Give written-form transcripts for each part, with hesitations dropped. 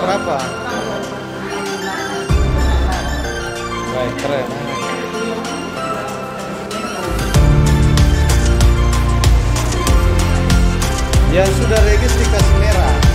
berapa? Baik, keren. Yang sudah regis dikasih merah.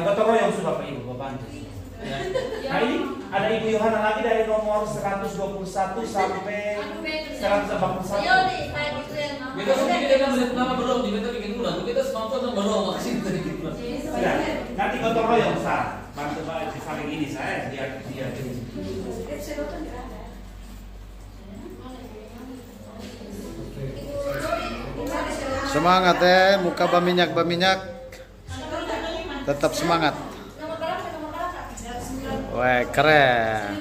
Gotong royong sudah Pak Ibu, Bapak bantu. Ya. Nah ini ada Ibu Yohana lagi dari nomor 121 sampai 141. Kita sendiri kan melihat nama berdoa, kita bikin ulang, kita semampu untuk berdoa makasih dari kita. Ya, nanti gotong royong Sa, bantu Pak di samping ini saya dia. Semangat muka berminyak tetap semangat. Wah, keren.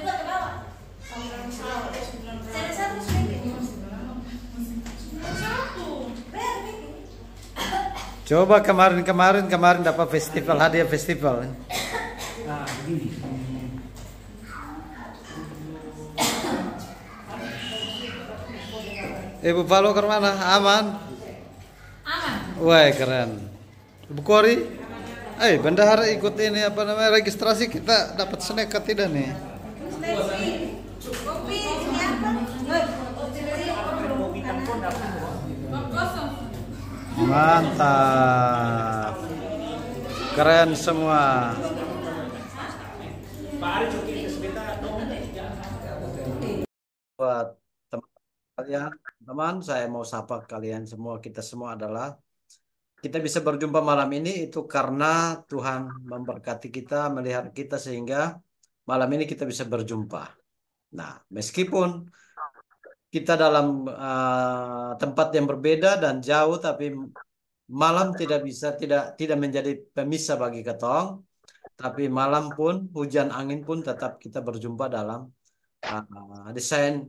Coba kemarin dapat hadiah festival. Nah, begini. Ibu Palo ke mana? Aman? Aman. Wah, keren. Ibu Kori? Bendahara ikut ini apa namanya registrasi, kita dapat snack tidak nih? Mantap. Keren semua. Buat teman-teman, saya mau sapa kalian semua. Kita semua adalah kita bisa berjumpa malam ini itu karena Tuhan memberkati kita, melihat kita sehingga malam ini kita bisa berjumpa. Nah, meskipun kita dalam tempat yang berbeda dan jauh, tapi malam tidak menjadi pemisah bagi ketong. Tapi malam pun, hujan angin pun tetap kita berjumpa dalam desain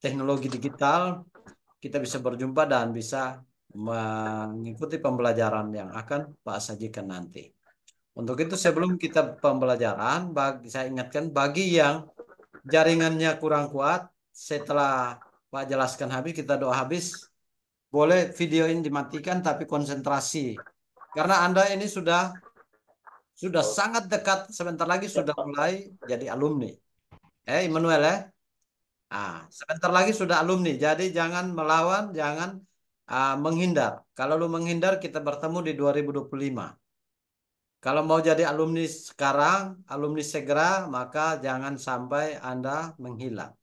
teknologi digital. Kita bisa berjumpa dan bisa mengikuti pembelajaran yang akan Pak sajikan nanti. Untuk itu sebelum kita pembelajaran, saya ingatkan bagi yang jaringannya kurang kuat, setelah Pak jelaskan habis, kita doa habis, boleh video ini dimatikan tapi konsentrasi. Karena Anda ini sudah sangat dekat, sebentar lagi sudah mulai jadi alumni. Immanuel sebentar lagi sudah alumni, jadi jangan melawan, jangan menghindar. Kalau lu menghindar, kita bertemu di 2025. Kalau mau jadi alumni sekarang, alumni segera, maka jangan sampai Anda menghilang.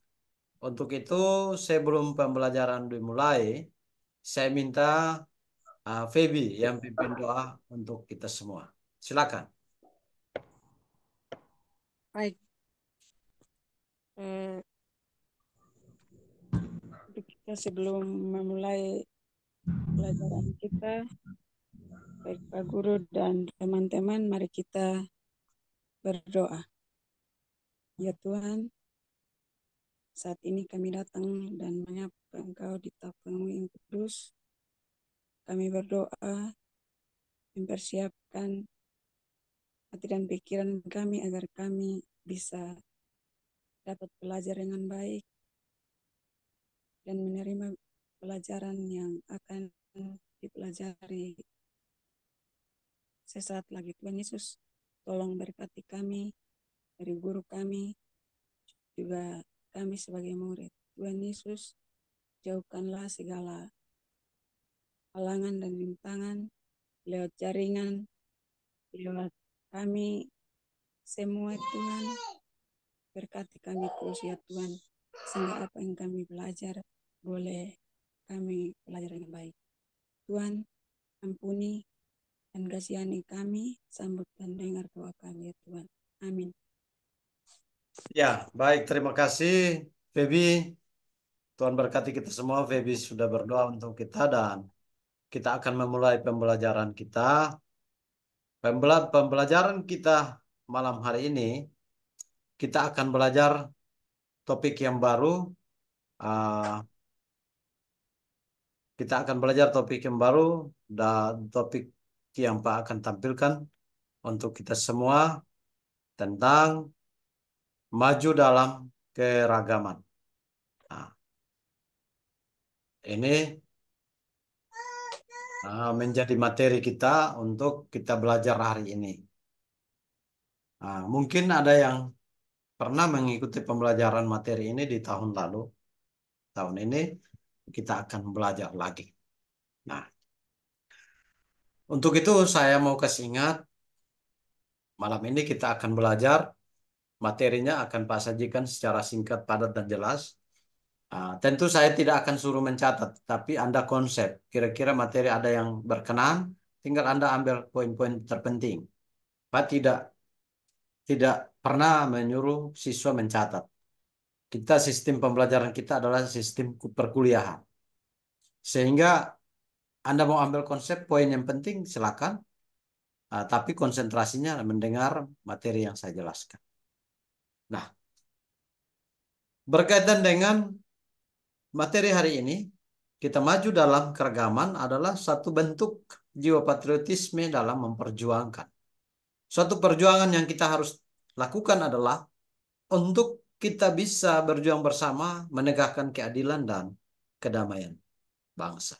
Untuk itu, sebelum pembelajaran dimulai, saya minta Feby yang pimpin doa untuk kita semua. Silakan. Baik. Kita sebelum memulai pelajaran kita, baik Pak Guru dan teman-teman, mari kita berdoa. Ya Tuhan, saat ini kami datang dan menyapa Engkau di tapamu yang kudus. Kami berdoa, mempersiapkan hati dan pikiran kami agar kami bisa dapat belajar dengan baik dan menerima pelajaran yang akan dipelajari sesaat lagi. Tuhan Yesus, tolong berkati kami, dari guru kami, juga kami sebagai murid. Tuhan Yesus, jauhkanlah segala halangan dan rintangan lewat jaringan, lewat kami semua Tuhan. Berkati kami terus ya Tuhan, sehingga apa yang kami belajar boleh kami belajar dengan baik. Tuhan, ampuni dan kasihani kami, sambut dan dengar doa kami ya Tuhan. Amin. Ya, baik. Terima kasih, Feby. Tuhan berkati kita semua. Feby sudah berdoa untuk kita dan kita akan memulai pembelajaran kita. Pembelajaran kita malam hari ini, kita akan belajar topik yang baru. Ah, kita akan belajar topik yang baru dan topik yang Pak akan tampilkan untuk kita semua tentang maju dalam keragaman. Nah, ini menjadi materi kita untuk kita belajar hari ini. Nah, mungkin ada yang pernah mengikuti pembelajaran materi ini di tahun lalu. Tahun ini kita akan belajar lagi. Nah, untuk itu saya mau kasih ingat, malam ini kita akan belajar, materinya akan Pak sajikan secara singkat, padat, dan jelas. Tentu saya tidak akan suruh mencatat, tapi Anda konsep. Kira-kira materi ada yang berkenan, tinggal Anda ambil poin-poin terpenting. Pak tidak pernah menyuruh siswa mencatat. Kita sistem pembelajaran kita adalah sistem perkuliahan. Sehingga Anda mau ambil konsep poin yang penting silakan, tapi konsentrasinya mendengar materi yang saya jelaskan. Nah, berkaitan dengan materi hari ini, kita maju dalam keragaman adalah satu bentuk jiwa patriotisme dalam memperjuangkan. Suatu perjuangan yang kita harus lakukan adalah untuk kita bisa berjuang bersama menegakkan keadilan dan kedamaian bangsa.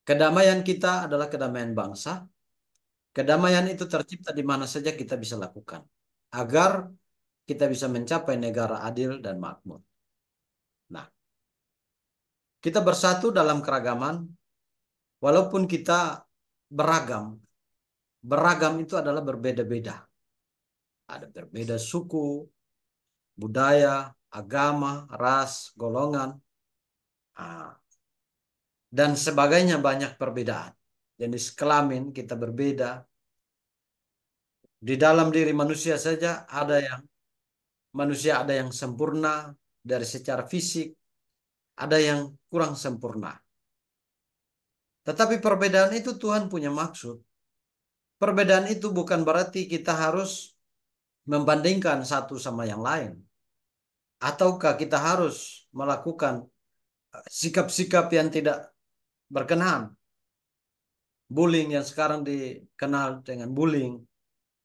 Kedamaian kita adalah kedamaian bangsa. Kedamaian itu tercipta di mana saja kita bisa lakukan agar kita bisa mencapai negara adil dan makmur. Nah, kita bersatu dalam keragaman walaupun kita beragam. Beragam itu adalah berbeda-beda. Ada berbeda suku, budaya, agama, ras, golongan, dan sebagainya, banyak perbedaan. Jenis kelamin kita berbeda. Di dalam diri manusia saja ada yang sempurna dari secara fisik, ada yang kurang sempurna. Tetapi perbedaan itu Tuhan punya maksud. Perbedaan itu bukan berarti kita harus membandingkan satu sama yang lain. Ataukah kita harus melakukan sikap-sikap yang tidak berkenan. Bullying yang sekarang dikenal dengan bullying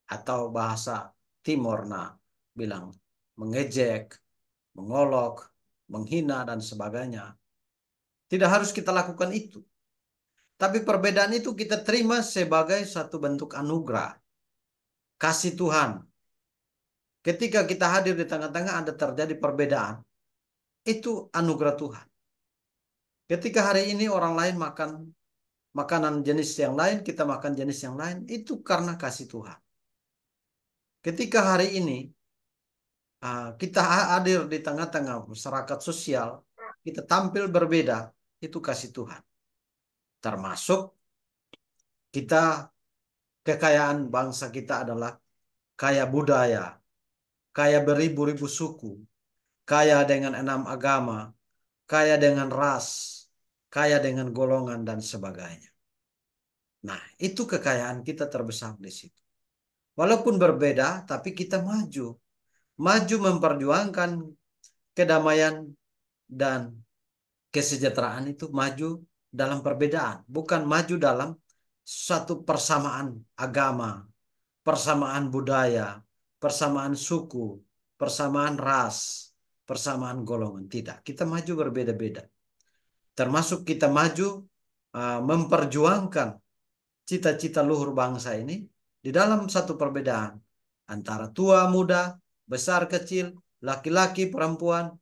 atau bahasa Timor bilang mengejek, mengolok, menghina dan sebagainya. Tidak harus kita lakukan itu. Tapi perbedaan itu kita terima sebagai satu bentuk anugerah. Kasih Tuhan. Ketika kita hadir di tengah-tengah ada terjadi perbedaan. Itu anugerah Tuhan. Ketika hari ini orang lain makan makanan jenis yang lain, kita makan jenis yang lain, itu karena kasih Tuhan. Ketika hari ini kita hadir di tengah-tengah masyarakat sosial, kita tampil berbeda, itu kasih Tuhan. Termasuk kita, kekayaan bangsa kita adalah kaya budaya, kaya beribu-ribu suku, kaya dengan 6 agama, kaya dengan ras, kaya dengan golongan dan sebagainya. Nah, itu kekayaan kita terbesar di situ. Walaupun berbeda, tapi kita maju. Maju memperjuangkan kedamaian dan kesejahteraan itu maju dalam perbedaan. Bukan maju dalam satu persamaan agama, persamaan budaya, persamaan suku, persamaan ras, persamaan golongan. Tidak, kita maju berbeda-beda. Termasuk kita maju memperjuangkan cita-cita luhur bangsa ini di dalam satu perbedaan antara tua muda, besar kecil, laki-laki perempuan,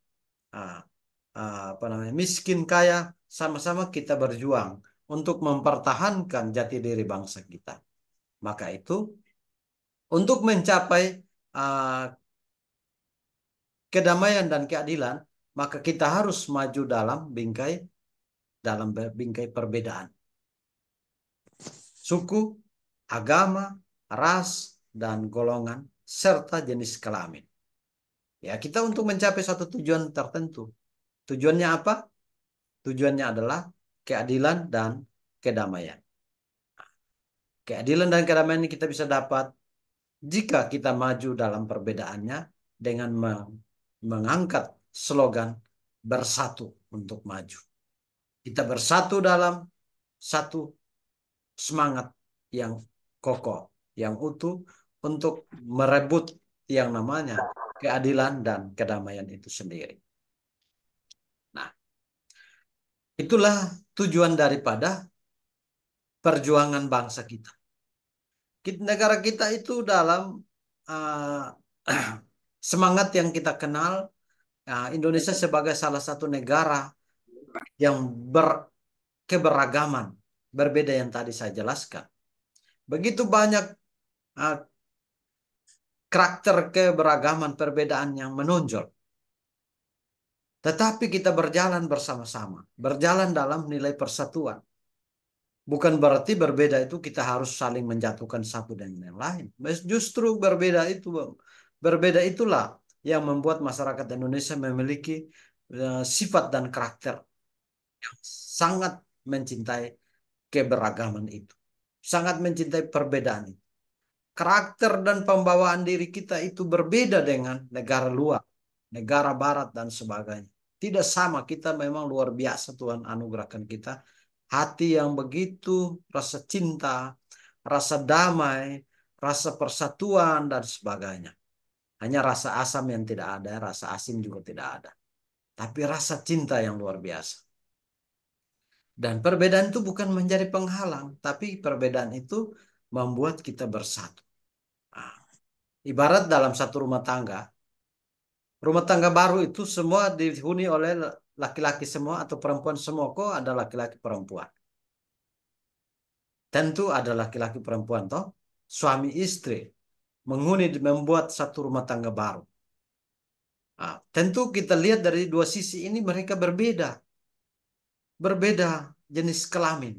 miskin kaya, sama-sama kita berjuang untuk mempertahankan jati diri bangsa kita. Maka itu untuk mencapai kedamaian dan keadilan, maka kita harus maju dalam bingkai perbedaan. Suku, agama, ras, dan golongan serta jenis kelamin. Ya, kita untuk mencapai satu tujuan tertentu. Tujuannya apa? Tujuannya adalah keadilan dan kedamaian. Keadilan dan kedamaian ini kita bisa dapat jika kita maju dalam perbedaannya dengan mengangkat slogan bersatu untuk maju. Kita bersatu dalam satu semangat yang kokoh, yang utuh untuk merebut yang namanya keadilan dan kedamaian itu sendiri. Nah, itulah tujuan daripada perjuangan bangsa kita. Negara kita itu dalam uh, semangat yang kita kenal, Indonesia sebagai salah satu negara yang berkeberagaman, berbeda yang tadi saya jelaskan. Begitu banyak karakter keberagaman perbedaan yang menonjol. Tetapi kita berjalan bersama-sama, berjalan dalam nilai persatuan. Bukan berarti berbeda itu kita harus saling menjatuhkan satu dengan yang lain. Justru berbeda itulah yang membuat masyarakat Indonesia memiliki sifat dan karakter yang sangat mencintai keberagaman itu. Sangat mencintai perbedaan itu. Karakter dan pembawaan diri kita itu berbeda dengan negara luar, negara barat dan sebagainya. Tidak sama, kita memang luar biasa Tuhan anugerahkan kita. Hati yang begitu, rasa cinta, rasa damai, rasa persatuan dan sebagainya. Hanya rasa asam yang tidak ada, rasa asin juga tidak ada. Tapi rasa cinta yang luar biasa. Dan perbedaan itu bukan menjadi penghalang, tapi perbedaan itu membuat kita bersatu. Ibarat dalam satu rumah tangga baru itu semua dihuni oleh laki-laki semua atau perempuan semua. Kok ada laki-laki perempuan? Tentu ada laki-laki perempuan toh. Suami istri menghuni membuat satu rumah tangga baru. Nah, tentu kita lihat dari dua sisi ini mereka berbeda. Berbeda jenis kelamin.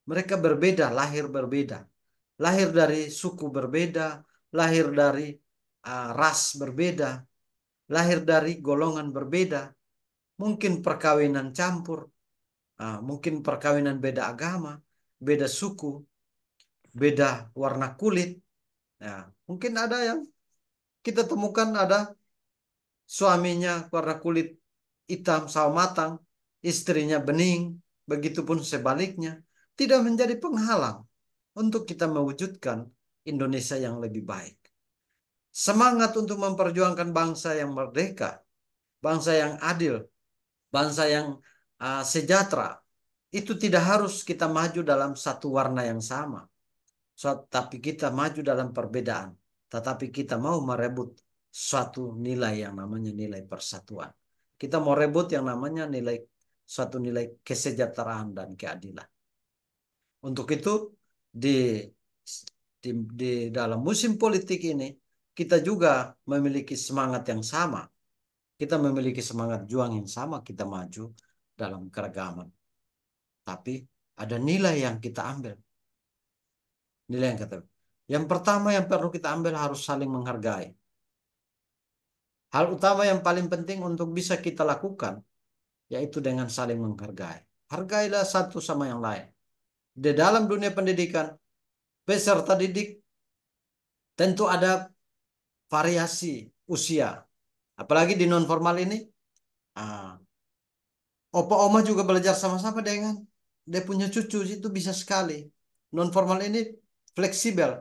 Mereka berbeda, lahir berbeda. Lahir dari suku berbeda, lahir dari ras berbeda, lahir dari golongan berbeda, mungkin perkawinan campur, mungkin perkawinan beda agama, beda suku, beda warna kulit. Nah, mungkin ada yang kita temukan ada suaminya warna kulit hitam sawo matang, istrinya bening, begitupun sebaliknya. Tidak menjadi penghalang untuk kita mewujudkan Indonesia yang lebih baik. Semangat untuk memperjuangkan bangsa yang merdeka, bangsa yang adil, bangsa yang sejahtera, itu tidak harus kita maju dalam satu warna yang sama. Tapi kita maju dalam perbedaan. Tetapi kita mau merebut suatu nilai yang namanya nilai persatuan. Kita mau rebut yang namanya suatu nilai kesejahteraan dan keadilan. Untuk itu di dalam musim politik ini kita juga memiliki semangat yang sama. Kita memiliki semangat juang yang sama, kita maju dalam keragaman. Tapi ada nilai yang kita ambil. Nilai yang kita ambil. Yang pertama yang perlu kita ambil harus saling menghargai. Hal utama yang paling penting untuk bisa kita lakukan yaitu dengan saling menghargai. Hargailah satu sama yang lain. Di dalam dunia pendidikan, peserta didik tentu ada variasi usia. Apalagi di non formal ini, opa oma juga belajar sama-sama dengan dia punya cucu, itu bisa sekali. Non formal ini fleksibel,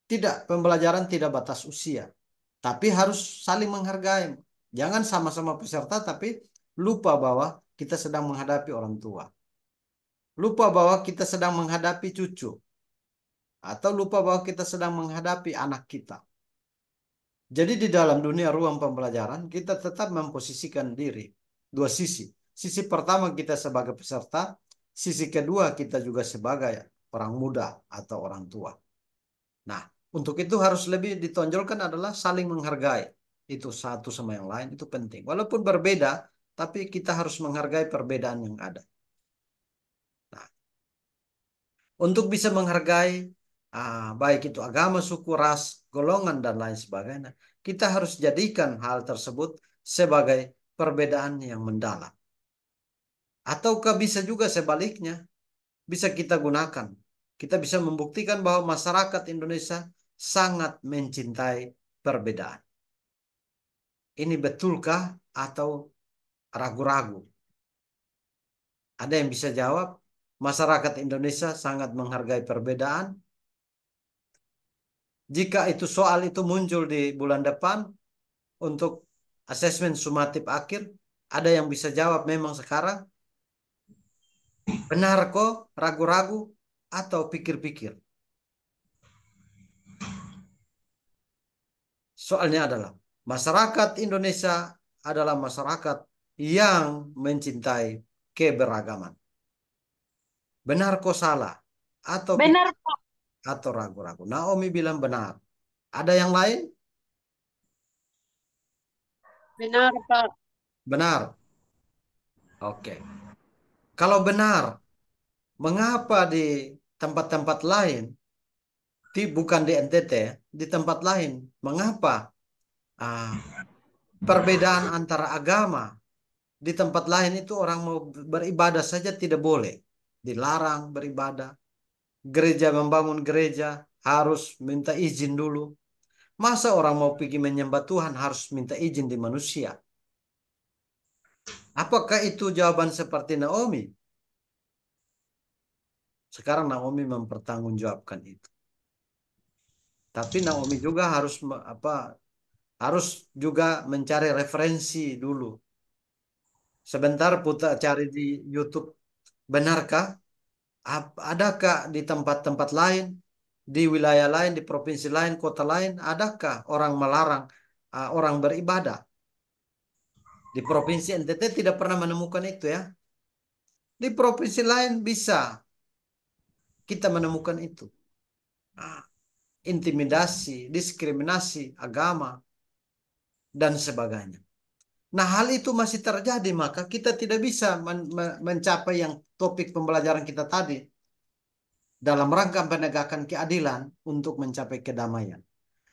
tidak, pembelajaran tidak batas usia, tapi harus saling menghargai. Jangan sama-sama peserta tapi lupa bahwa kita sedang menghadapi orang tua, lupa bahwa kita sedang menghadapi cucu, atau lupa bahwa kita sedang menghadapi anak kita. Jadi di dalam dunia ruang pembelajaran kita tetap memposisikan diri dua sisi. Sisi pertama kita sebagai peserta, sisi kedua kita juga sebagai orang muda atau orang tua. Nah, untuk itu harus lebih ditonjolkan adalah saling menghargai. Itu satu sama yang lain, itu penting. Walaupun berbeda, tapi kita harus menghargai perbedaan yang ada. Nah, untuk bisa menghargai baik itu agama, suku, ras, golongan, dan lain sebagainya. Kita harus jadikan hal tersebut sebagai perbedaan yang mendalam. Ataukah bisa juga sebaliknya, bisa kita gunakan. Kita bisa membuktikan bahwa masyarakat Indonesia sangat mencintai perbedaan. Ini betulkah atau ragu-ragu? Ada yang bisa jawab? Masyarakat Indonesia sangat menghargai perbedaan. Jika itu soal itu muncul di bulan depan untuk asesmen sumatif akhir, ada yang bisa jawab memang sekarang? Benar kok, ragu-ragu, atau pikir-pikir? Soalnya adalah masyarakat Indonesia adalah masyarakat yang mencintai keberagaman. Benar kok salah? Atau Benar, Pak. atau ragu-ragu? Naomi bilang benar. Ada yang lain? Benar, Pak. Benar. Oke. Kalau benar, mengapa di tempat-tempat lain, bukan di NTT, di tempat lain, mengapa ah, perbedaan antara agama di tempat lain itu orang mau beribadah saja tidak boleh, dilarang beribadah. Gereja membangun gereja harus minta izin dulu. Masa orang mau pergi menyembah Tuhan harus minta izin di manusia? Apakah itu jawaban seperti Naomi? Sekarang Naomi mempertanggungjawabkan itu. Tapi Naomi juga harus juga mencari referensi dulu. Sebentar putar cari di YouTube. Benarkah? Adakah di tempat-tempat lain, di wilayah lain, di provinsi lain, kota lain, adakah orang melarang orang beribadah? Di provinsi NTT tidak pernah menemukan itu ya. Di provinsi lain bisa kita menemukan itu. Nah, intimidasi, diskriminasi agama, dan sebagainya. Nah, hal itu masih terjadi, maka kita tidak bisa mencapai yang topik pembelajaran kita tadi dalam rangka penegakan keadilan untuk mencapai kedamaian.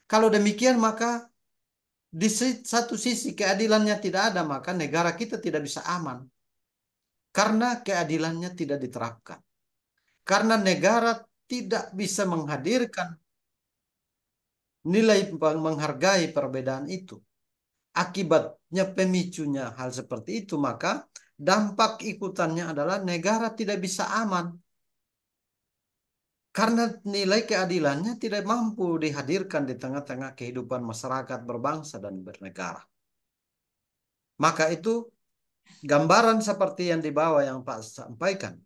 Kalau demikian, maka di satu sisi keadilannya tidak ada, maka negara kita tidak bisa aman. Karena keadilannya tidak diterapkan. Karena negara tidak bisa menghadirkan nilai menghargai perbedaan itu. Akibatnya pemicunya hal seperti itu, maka dampak ikutannya adalah negara tidak bisa aman. Karena nilai keadilannya tidak mampu dihadirkan di tengah-tengah kehidupan masyarakat berbangsa dan bernegara. Maka itu gambaran seperti yang di bawah yang Pak sampaikan.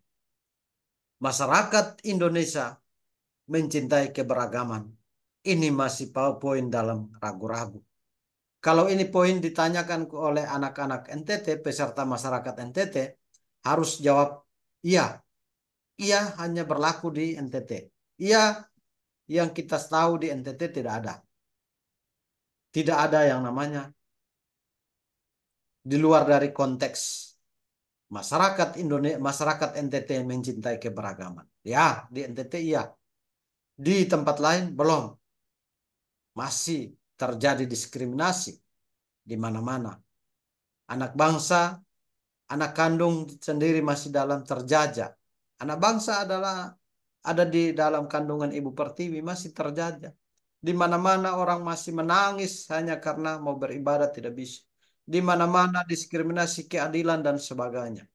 Masyarakat Indonesia mencintai keberagaman. Ini masih poin dalam ragu-ragu. Kalau ini poin ditanyakan oleh anak-anak NTT, peserta masyarakat NTT, harus jawab iya. Iya hanya berlaku di NTT. Iya yang kita tahu di NTT tidak ada. Tidak ada yang namanya di luar dari konteks masyarakat Indonesia, masyarakat NTT yang mencintai keberagaman. Ya, di NTT iya. Di tempat lain belum. Masih terjadi diskriminasi di mana-mana. Anak bangsa, anak kandung sendiri masih dalam terjajah. Anak bangsa ada di dalam kandungan Ibu Pertiwi masih terjajah. Di mana-mana orang masih menangis hanya karena mau beribadah tidak bisa. Di mana-mana diskriminasi keadilan dan sebagainya.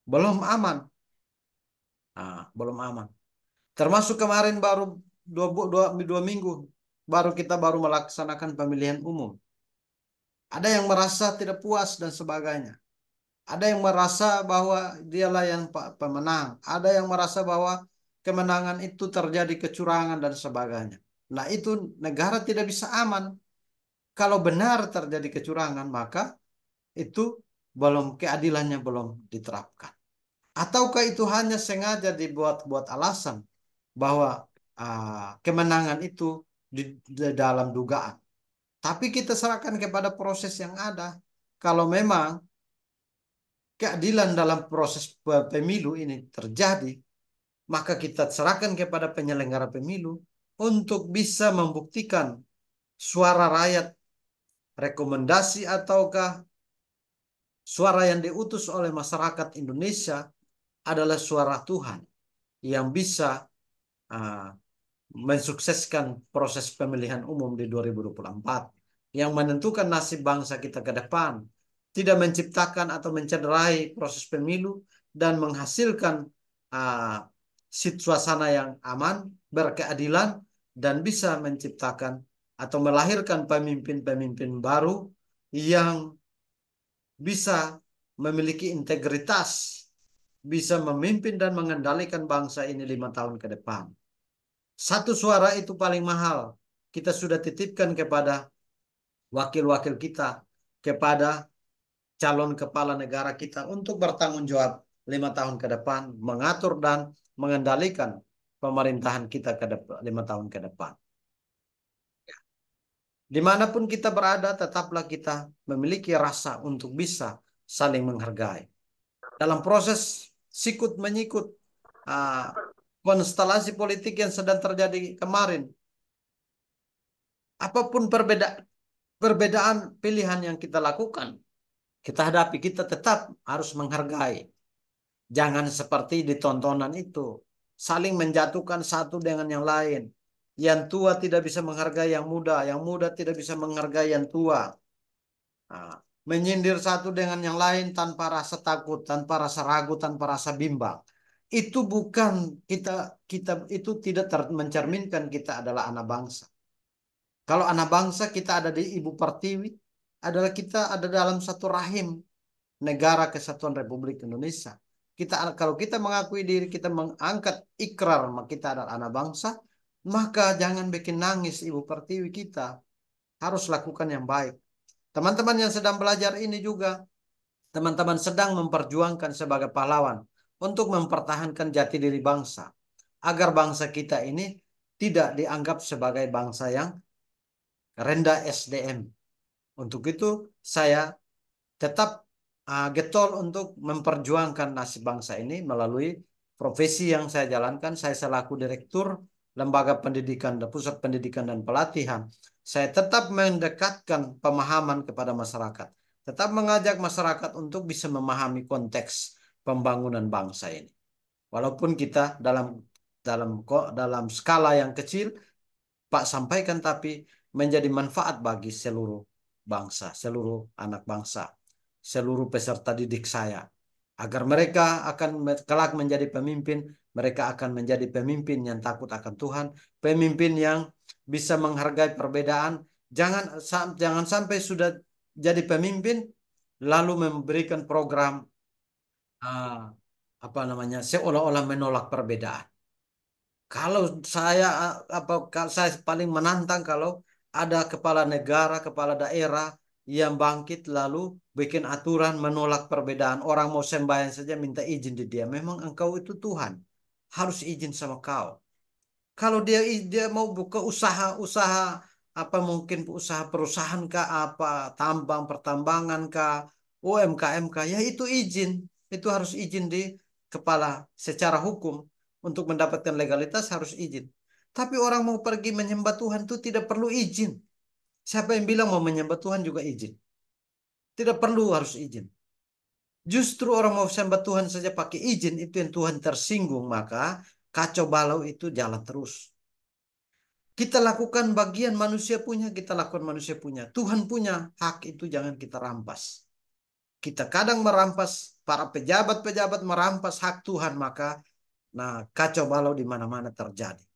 Belum aman. Belum aman. Termasuk kemarin baru dua minggu baru kita melaksanakan pemilihan umum. Ada yang merasa tidak puas dan sebagainya. Ada yang merasa bahwa dialah yang pemenang. Ada yang merasa bahwa kemenangan itu terjadi kecurangan dan sebagainya. Nah, itu negara tidak bisa aman. Kalau benar terjadi kecurangan, maka itu keadilannya belum diterapkan. Ataukah itu hanya sengaja dibuat alasan bahwa kemenangan itu di dalam dugaan. Tapi kita serahkan kepada proses yang ada. Kalau memang keadilan dalam proses pemilu ini terjadi, maka kita serahkan kepada penyelenggara pemilu untuk bisa membuktikan suara rakyat, rekomendasi ataukah suara yang diutus oleh masyarakat Indonesia adalah suara Tuhan yang bisa uh, mensukseskan proses pemilihan umum di 2024 yang menentukan nasib bangsa kita ke depan, tidak menciptakan atau mencederai proses pemilu dan menghasilkan suasana yang aman, berkeadilan, dan bisa menciptakan atau melahirkan pemimpin-pemimpin baru yang bisa memiliki integritas, bisa memimpin dan mengendalikan bangsa ini 5 tahun ke depan. Satu suara itu paling mahal. Kita sudah titipkan kepada wakil-wakil kita, kepada calon kepala negara kita untuk bertanggung jawab 5 tahun ke depan, mengatur dan mengendalikan pemerintahan kita ke depan, 5 tahun ke depan. Dimanapun kita berada, tetaplah kita memiliki rasa untuk bisa saling menghargai. Dalam proses sikut menyikut konstelasi politik yang sedang terjadi kemarin, apapun perbedaan pilihan yang kita lakukan, kita hadapi, kita tetap harus menghargai. Jangan seperti di tontonan itu, saling menjatuhkan satu dengan yang lain. Yang tua tidak bisa menghargai yang muda tidak bisa menghargai yang tua. Menyindir satu dengan yang lain tanpa rasa takut, tanpa rasa ragu, tanpa rasa bimbang. Itu bukan kita itu tidak mencerminkan kita adalah anak bangsa. Kalau anak bangsa kita ada di Ibu Pertiwi, adalah kita ada dalam satu rahim negara Kesatuan Republik Indonesia. Kalau kita mengakui diri, kita mengangkat ikrar kita adalah anak bangsa, maka jangan bikin nangis Ibu Pertiwi kita. Harus lakukan yang baik. Teman-teman yang sedang belajar ini juga, teman-teman sedang memperjuangkan sebagai pahlawan untuk mempertahankan jati diri bangsa, agar bangsa kita ini tidak dianggap sebagai bangsa yang rendah SDM. Untuk itu saya tetap getol untuk memperjuangkan nasib bangsa ini melalui profesi yang saya jalankan. Saya selaku Direktur Lembaga Pendidikan dan Pusat Pendidikan dan Pelatihan. Saya tetap mendekatkan pemahaman kepada masyarakat. Tetap mengajak masyarakat untuk bisa memahami konteks pembangunan bangsa ini. Walaupun kita dalam skala yang kecil, Pak sampaikan, tapi menjadi manfaat bagi seluruh bangsa, seluruh anak bangsa, seluruh peserta didik saya, agar mereka akan kelak menjadi pemimpin. Mereka akan menjadi pemimpin yang takut akan Tuhan, pemimpin yang bisa menghargai perbedaan. Jangan sampai sudah jadi pemimpin lalu memberikan program seolah-olah menolak perbedaan. Kalau saya paling menantang kalau ada kepala negara, kepala daerah yang bangkit lalu bikin aturan menolak perbedaan. Orang mau sembahyang saja minta izin di dia. Memang engkau itu Tuhan, harus izin sama kau. Kalau dia mau buka usaha mungkin usaha perusahaan kah, tambang pertambangan kah, UMKM kah, ya itu izin. Itu harus izin di kepala secara hukum. Untuk mendapatkan legalitas harus izin. Tapi orang mau pergi menyembah Tuhan itu tidak perlu izin. Siapa yang bilang mau menyembah Tuhan juga izin? Tidak perlu harus izin. Justru orang mau sembah Tuhan saja pakai izin, itu yang Tuhan tersinggung. Maka kacau balau itu jalan terus. Kita lakukan bagian manusia punya, kita lakukan manusia punya. Tuhan punya hak itu jangan kita rampas. Kita kadang merampas, para pejabat-pejabat merampas hak Tuhan, maka kacau balau di mana-mana terjadi.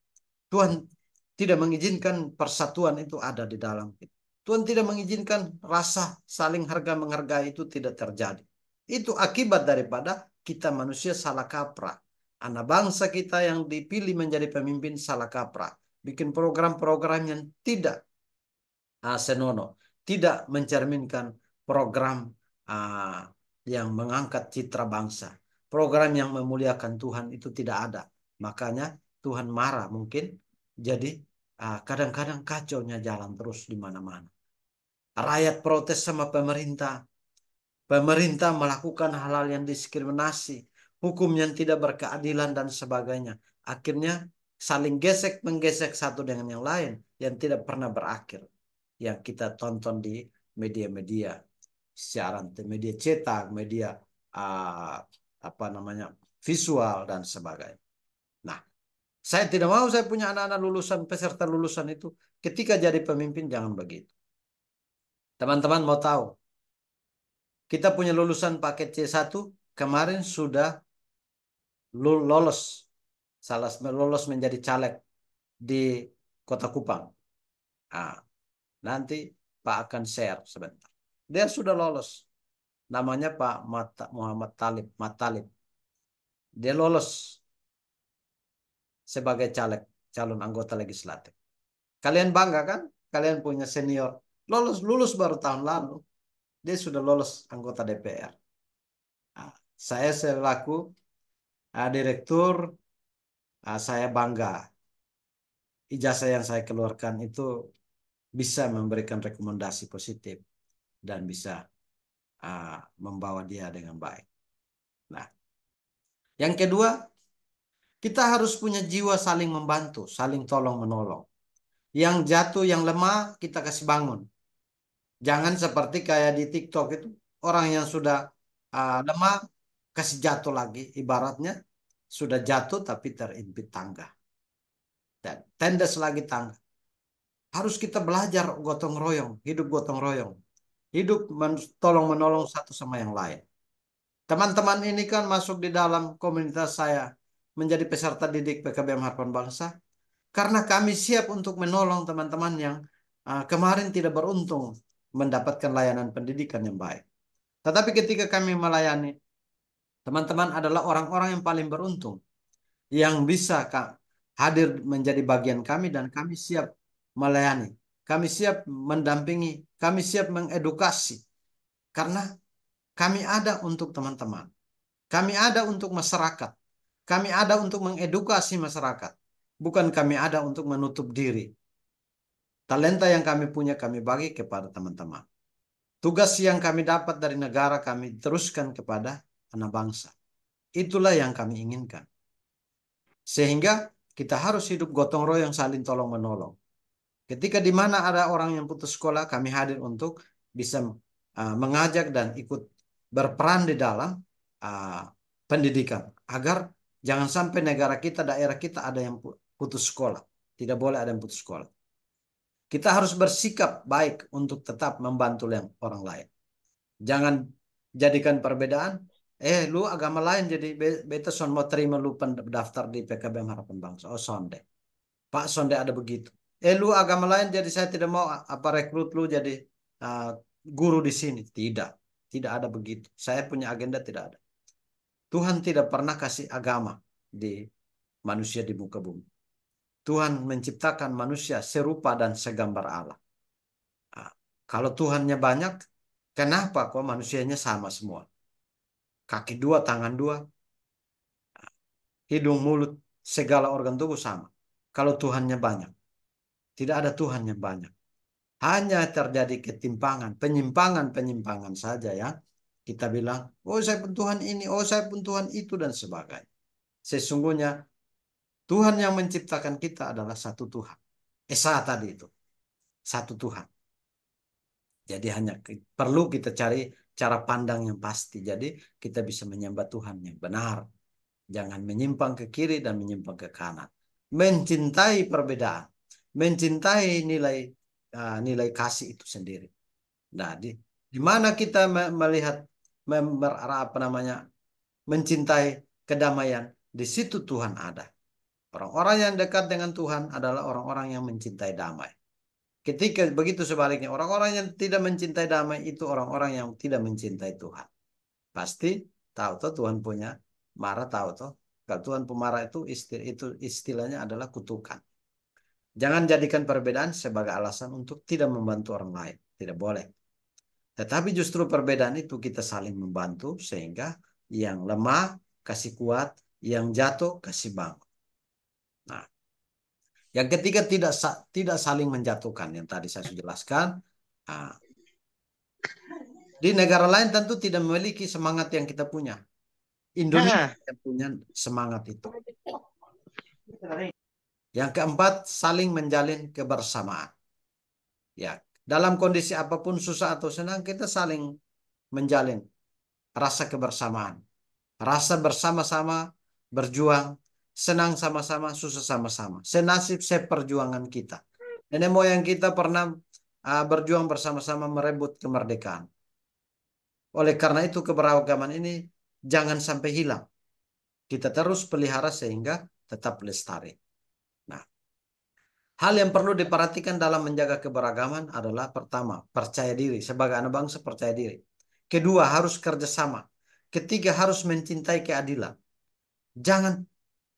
Tuhan tidak mengizinkan persatuan itu ada di dalam kita. Tuhan tidak mengizinkan rasa saling harga menghargai itu tidak terjadi. Itu akibat daripada kita manusia salah kaprah. Anak bangsa kita yang dipilih menjadi pemimpin salah kaprah. Bikin program-program yang tidak senonoh. Tidak mencerminkan program yang mengangkat citra bangsa. Program yang memuliakan Tuhan itu tidak ada. Makanya Tuhan marah mungkin. Jadi kadang-kadang kacaunya jalan terus di mana-mana. Rakyat protes sama pemerintah. Pemerintah melakukan hal-hal yang diskriminasi. Hukum yang tidak berkeadilan dan sebagainya. Akhirnya saling gesek menggesek satu dengan yang lain yang tidak pernah berakhir, yang kita tonton di media-media siaran, media cetak, media uh, apa namanya visual dan sebagainya. Nah, saya tidak mau saya punya anak-anak lulusan, peserta lulusan itu ketika jadi pemimpin jangan begitu. Teman-teman mau tahu, kita punya lulusan paket C1 kemarin sudah lolos, lolos menjadi caleg di Kota Kupang. Ah, nanti Pak akan share sebentar. Dia sudah lolos. Namanya Pak Muhammad Talib, Matalib. Dia lolos sebagai caleg, calon anggota legislatif. Kalian bangga kan? Kalian punya senior. Lulus baru tahun lalu. Dia sudah lolos anggota DPR. Nah, saya selaku direktur, saya bangga. Ijazah yang saya keluarkan itu bisa memberikan rekomendasi positif dan bisa membawa dia dengan baik. Nah, yang kedua, kita harus punya jiwa saling membantu, saling tolong menolong. Yang jatuh, yang lemah, kita kasih bangun. Jangan seperti kayak di TikTok itu, orang yang sudah lemah, kasih jatuh lagi. Ibaratnya, sudah jatuh tapi terimpit tangga. Dan tendes lagi tangga. Harus kita belajar gotong royong, hidup gotong royong. Hidup tolong menolong satu sama yang lain. Teman-teman ini kan masuk di dalam komunitas saya menjadi peserta didik PKBM Harapan Bangsa karena kami siap untuk menolong teman-teman yang kemarin tidak beruntung mendapatkan layanan pendidikan yang baik. Tetapi ketika kami melayani, teman-teman adalah orang-orang yang paling beruntung yang bisa hadir menjadi bagian kami dan kami siap melayani. Kami siap mendampingi, kami siap mengedukasi karena kami ada untuk teman-teman. Kami ada untuk masyarakat. Kami ada untuk mengedukasi masyarakat. Bukan kami ada untuk menutup diri. Talenta yang kami punya kami bagi kepada teman-teman. Tugas yang kami dapat dari negara kami teruskan kepada anak bangsa. Itulah yang kami inginkan. Sehingga kita harus hidup gotong royong saling tolong menolong. Ketika di mana ada orang yang putus sekolah, kami hadir untuk bisa mengajak dan ikut berperan di dalam pendidikan. Agar jangan sampai negara kita, daerah kita ada yang putus sekolah. Tidak boleh ada yang putus sekolah. Kita harus bersikap baik untuk tetap membantu orang lain. Jangan jadikan perbedaan. Lu agama lain jadi beta son mau terima lu pendaftar di PKBM Harapan Bangsa. Oh sonde. Pak sonde ada begitu. Lu agama lain jadi saya tidak mau apa rekrut lu jadi guru di sini. Tidak. Tidak ada begitu. Saya punya agenda tidak ada. Tuhan tidak pernah kasih agama di manusia di muka bumi. Tuhan menciptakan manusia serupa dan segambar Allah. Kalau Tuhannya banyak, kenapa kok manusianya sama semua? Kaki dua, tangan dua, hidung, mulut, segala organ tubuh sama. Kalau Tuhannya banyak. Tidak ada Tuhan yang banyak. Hanya terjadi ketimpangan, penyimpangan saja ya. Kita bilang, oh saya pun Tuhan ini, oh saya pun Tuhan itu, dan sebagainya. Sesungguhnya Tuhan yang menciptakan kita adalah satu Tuhan. Esa tadi itu. Satu Tuhan. Jadi hanya perlu kita cari cara pandang yang pasti. Jadi kita bisa menyembah Tuhan yang benar. Jangan menyimpang ke kiri dan menyimpang ke kanan. Mencintai perbedaan. Mencintai nilai kasih itu sendiri. Nah, di mana kita melihat apa namanya mencintai kedamaian, di situ Tuhan ada. Orang-orang yang dekat dengan Tuhan adalah orang-orang yang mencintai damai. Ketika begitu sebaliknya, orang-orang yang tidak mencintai damai itu orang-orang yang tidak mencintai Tuhan. Pasti tahu toh Tuhan punya marah, tahu toh. Kalau Tuhan pemarah itu istilahnya adalah kutukan. Jangan jadikan perbedaan sebagai alasan untuk tidak membantu orang lain. Tidak boleh. Tetapi justru perbedaan itu kita saling membantu sehingga yang lemah kasih kuat, yang jatuh kasih bangun. Nah, yang ketiga tidak saling menjatuhkan yang tadi saya sudah jelaskan. Nah, di negara lain tentu tidak memiliki semangat yang kita punya. Indonesia yang punya semangat itu. Yang keempat, saling menjalin kebersamaan. Ya, dalam kondisi apapun susah atau senang kita saling menjalin rasa kebersamaan. Rasa bersama-sama berjuang, senang sama-sama, susah sama-sama. Senasib seperjuangan kita. Nenek moyang kita pernah berjuang bersama-sama merebut kemerdekaan. Oleh karena itu keberagaman ini jangan sampai hilang. Kita terus pelihara sehingga tetap lestari. Nah, hal yang perlu diperhatikan dalam menjaga keberagaman adalah pertama, percaya diri. Sebagai anak bangsa percaya diri. Kedua, harus kerjasama. Ketiga, harus mencintai keadilan. Jangan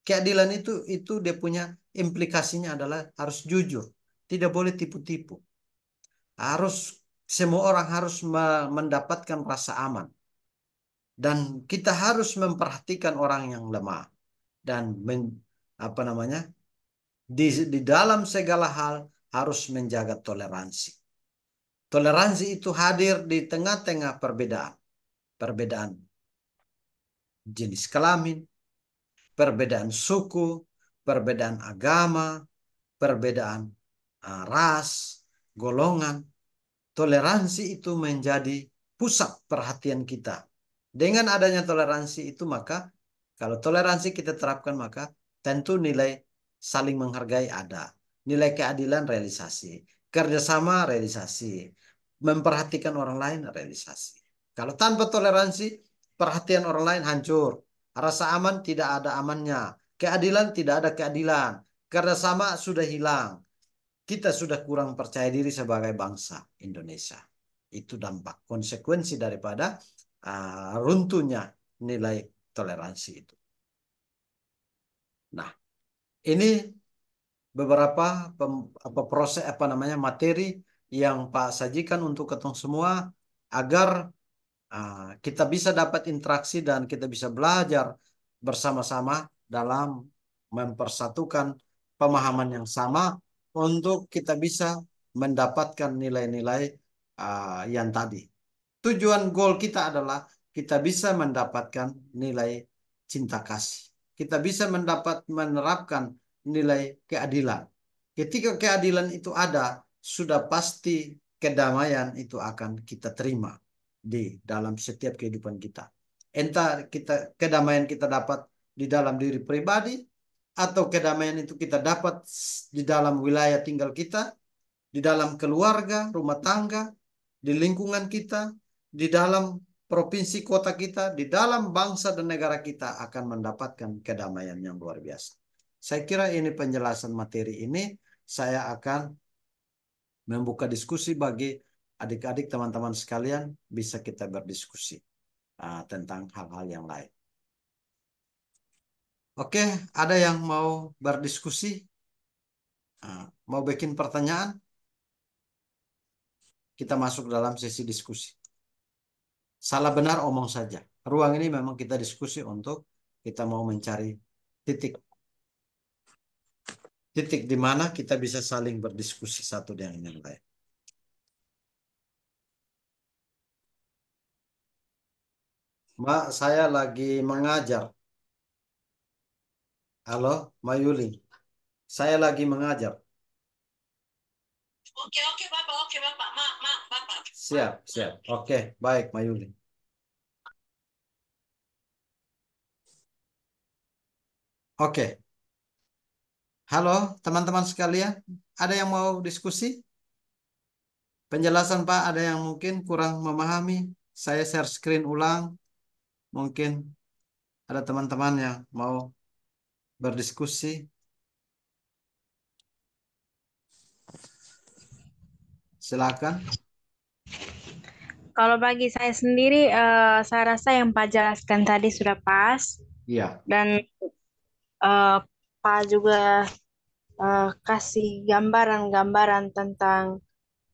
keadilan itu dia punya implikasinya adalah harus jujur. Tidak boleh tipu-tipu. Harus semua orang harus mendapatkan rasa aman. Dan kita harus memperhatikan orang yang lemah dan apa namanya? Di dalam segala hal harus menjaga toleransi. Toleransi itu hadir di tengah-tengah perbedaan. Perbedaan jenis kelamin, perbedaan suku, perbedaan agama, perbedaan ras, golongan. Toleransi itu menjadi pusat perhatian kita. Dengan adanya toleransi itu maka kalau toleransi kita terapkan maka tentu nilai saling menghargai ada. Nilai keadilan realisasi. Kerjasama realisasi. Memperhatikan orang lain realisasi. Kalau tanpa toleransi perhatian orang lain hancur. Rasa aman tidak ada amannya. Keadilan tidak ada keadilan. Kerjasama sudah hilang. Kita sudah kurang percaya diri sebagai bangsa Indonesia. Itu dampak konsekuensi daripada runtuhnya nilai toleransi itu. Nah, ini beberapa proses materi yang Pak sajikan untuk ketong semua agar kita bisa dapat interaksi dan kita bisa belajar bersama-sama dalam mempersatukan pemahaman yang sama untuk kita bisa mendapatkan nilai-nilai yang tadi. Tujuan goal kita adalah kita bisa mendapatkan nilai cinta kasih. Kita bisa menerapkan nilai keadilan. Ketika keadilan itu ada, sudah pasti kedamaian itu akan kita terima di dalam setiap kehidupan kita. Entah kedamaian kita dapat di dalam diri pribadi atau kedamaian itu kita dapat di dalam wilayah tinggal kita, di dalam keluarga, rumah tangga, di lingkungan kita, di dalam provinsi kota kita, di dalam bangsa dan negara kita akan mendapatkan kedamaian yang luar biasa. Saya kira ini penjelasan materi ini. Saya akan membuka diskusi bagi adik-adik teman-teman sekalian, bisa kita berdiskusi tentang hal-hal yang lain. Oke, ada yang mau berdiskusi? Mau bikin pertanyaan? Kita masuk dalam sesi diskusi. Salah benar omong saja. Ruang ini memang kita diskusi untuk kita mau mencari titik di mana kita bisa saling berdiskusi satu dengan yang lain. Mbak, saya lagi mengajar. Halo, Mayuli. Saya lagi mengajar. Oke, Bapak. Oke, Bapak. Bapak. Siap. Oke, baik, Mayuli. Oke. Halo, teman-teman sekalian. Ada yang mau diskusi? Penjelasan Pak, ada yang mungkin kurang memahami. Saya share screen ulang. Mungkin ada teman-teman yang mau berdiskusi. Silakan. Kalau bagi saya sendiri, saya rasa yang Pak jelaskan tadi sudah pas. Iya. Dan Pak juga kasih gambaran-gambaran tentang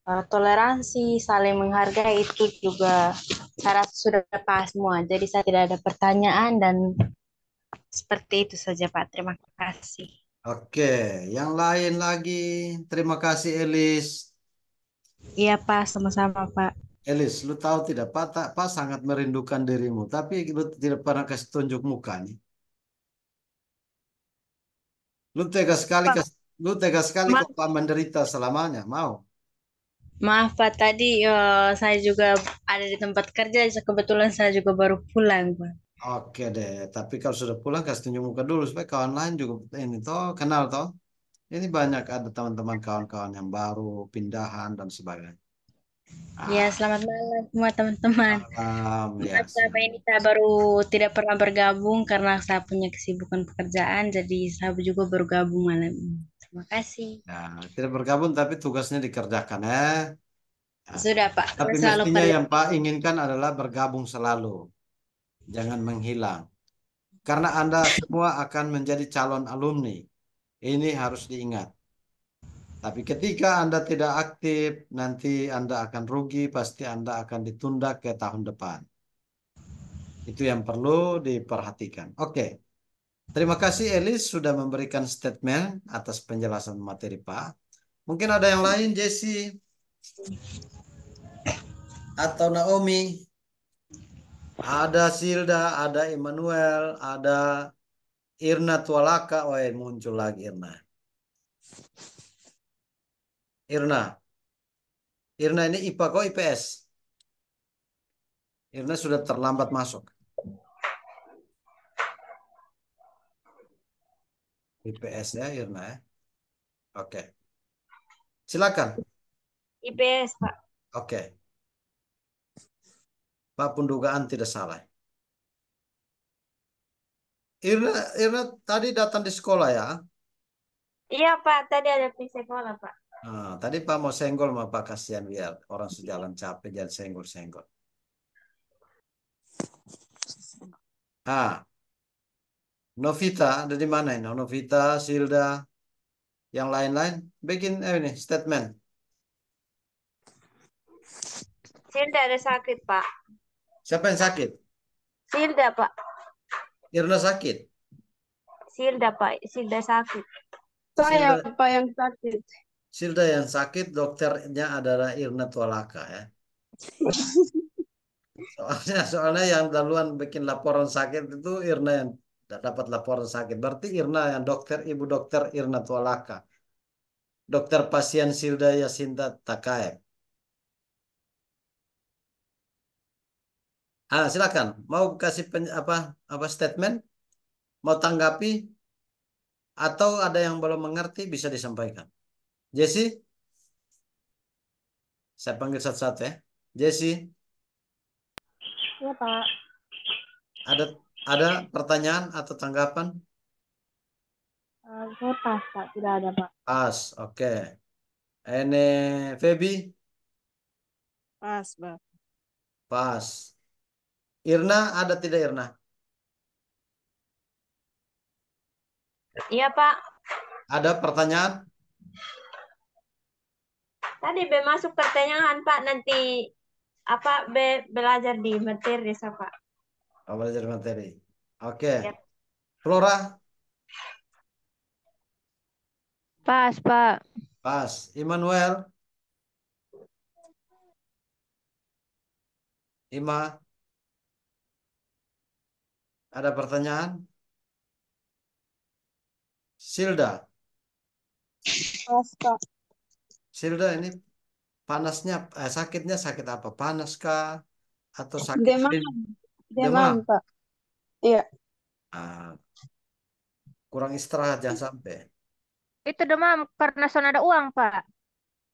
toleransi, saling menghargai, itu juga saya rasa sudah pas semua. Jadi saya tidak ada pertanyaan dan seperti itu saja Pak. Terima kasih. Oke, yang lain lagi. Terima kasih Elis. Iya Pak, sama-sama Pak. Elis, lu tahu tidak, Pak sangat merindukan dirimu, tapi lu tidak pernah kasih tunjuk muka nih. Lu tega sekali, Pak, lu tega sekali maaf, kok Pak menderita selamanya. Mau? maaf Pak, tadi saya juga ada di tempat kerja, kebetulan saya juga baru pulang, Pak. Oke deh. Tapi kalau sudah pulang kasih tunjuk muka dulu supaya kawan lain juga ini toh kenal toh. Ini banyak ada teman-teman kawan-kawan yang baru pindahan dan sebagainya. Ya, Ah, selamat malam semua teman-teman. ya. Maaf, selama ini saya baru tidak pernah bergabung karena saya punya kesibukan pekerjaan, jadi saya juga baru gabung malam ini. Terima kasih. Ya, tidak bergabung tapi tugasnya dikerjakan ya. Ah, Sudah Pak, kami tapi selalu mestinya kerja. yang Pak inginkan adalah bergabung selalu. Jangan menghilang. Karena Anda semua akan menjadi calon alumni. Ini harus diingat. Tapi ketika Anda tidak aktif, nanti Anda akan rugi, pasti Anda akan ditunda ke tahun depan. Itu yang perlu diperhatikan. Oke, terima kasih Elis sudah memberikan statement atas penjelasan materi Pak. Mungkin ada yang lain, Jesse atau Naomi, ada Silda, ada Emmanuel, ada Irna Tualaka. Oh, muncul lagi Irna. Irna, Irna ini IPA kok IPS? Irna sudah terlambat masuk. IPS ya Irna ya. Oke, silakan. IPS Pak. Oke, Pak pendugaan tidak salah. Irna, Irna tadi datang di sekolah ya. Iya Pak, tadi ada di sekolah Pak. Nah, tadi Pak mau senggol sama Pak kasihan biar orang sejalan capek jadi senggol-senggol. Ah, Novita ada di mana ini? Novita, Silda, yang lain-lain bikin ini statement. Silda ada sakit Pak. Siapa yang sakit? Silda Pak. Irna sakit. Silda Pak, Silda sakit. Silda, Saya Pak yang sakit. Silda yang sakit, dokternya adalah Irna Tualaka ya. Soalnya yang duluan bikin laporan sakit itu Irna yang dapat laporan sakit. Berarti Irna yang dokter, ibu dokter Irna Tualaka. Dokter pasien Silda Yasinta Takaev. Ah, silakan. Mau kasih apa statement? Mau tanggapi atau ada yang belum mengerti bisa disampaikan. Jesse, saya panggil satu-satu ya. Jesse, Iya Pak. ada ada pertanyaan atau tanggapan? Saya pas Pak, tidak ada Pak. Pas, oke. Ini Feby, Pas, Pak. pas. Irna ada tidak Irna? Iya Pak. Ada pertanyaan? Tadi be masuk pertanyaan Pak, nanti apa be belajar di materi Pak. Oh, belajar materi. Oke. Ya. Flora, Pas, Pak. pas. Immanuel, Ima, ada pertanyaan? Silda, Pas, Pak. Silda ini panasnya, sakitnya sakit apa? Panas kah? Atau sakit Demam, demam, demam? Pak. Iya. Ah, kurang istirahat jangan sampai. Itu demam karena son ada uang, Pak.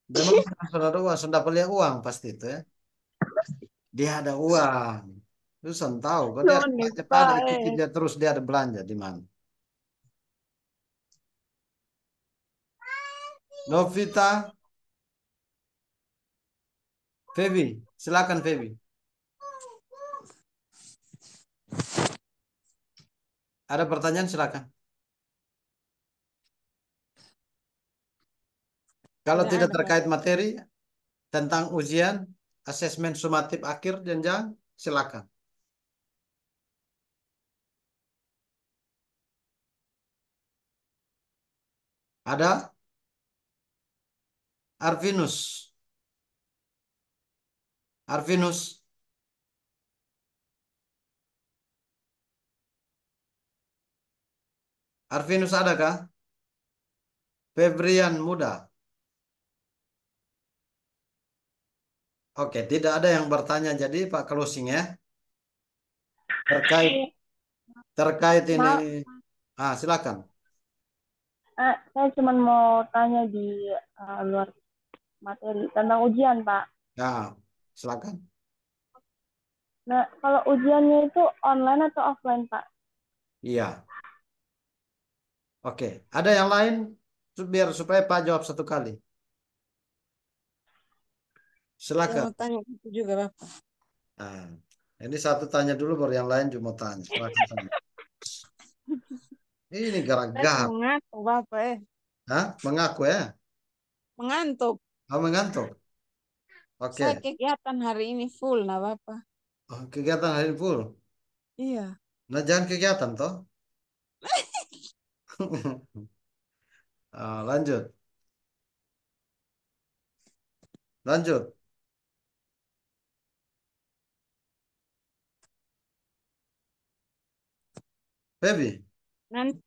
Demam karena saudara uang, sudah lihat uang pasti itu ya. Dia ada uang. Lu tahu, kalau dia ada Noni, belanja pada Pak. ikuti dia terus dia ada belanja di mana? Novita, Feby, silakan Feby. Ada pertanyaan silakan. Kalau Tidak tidak ada, Pak. terkait materi tentang ujian, asesmen sumatif akhir jenjang, silakan. Ada? Arvinus. Arvinus. Arvinus adakah? Febrian Muda. Oke, tidak ada yang bertanya. Jadi Pak closing ya. Terkait ini. Silakan. Saya cuma mau tanya di luar materi tentang ujian, Pak. Ya, silakan. Nah, kalau ujiannya itu online atau offline, Pak? Iya. Oke, ada yang lain biar supaya Pak jawab satu kali. Saya Silakan. mau tanya itu juga Bapak. Nah, ini satu tanya dulu baru yang lain juga mau tanya. Silakan tanya. Ini Saya garang-garang. mengantuk Bapak Hah? Mengaku ya? Mengantuk. Oh, mengantuk. Oke. Saya kegiatan hari ini full nah Bapak. Oh, kegiatan hari ini full. Iya. Nah, jangan kegiatan toh. Lanjut. Lanjut. Baby.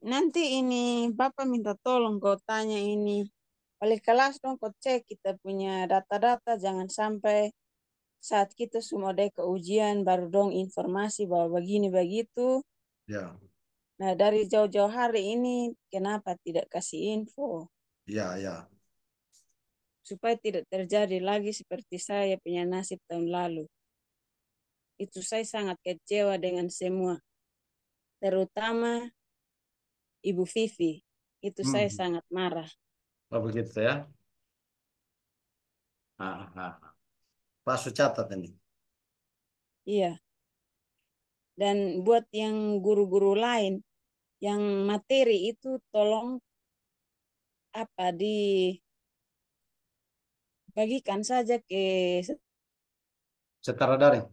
Nanti ini Bapak minta tolong kau tanya ini. Balik kelas dong kau cek kita punya data-data. Jangan sampai saat kita semua ada ke ujian baru dong informasi bahwa begini begitu. Ya. Nah dari jauh-jauh hari ini kenapa tidak kasih info? Ya, ya. Supaya tidak terjadi lagi seperti saya punya nasib tahun lalu. Itu saya sangat kecewa dengan semua. Terutama Ibu Vivi. Itu saya sangat marah. Oh, begitu ya. Pak catat ini. Iya. Dan buat yang guru-guru lain, yang materi itu tolong dibagikan saja ke Secara daring.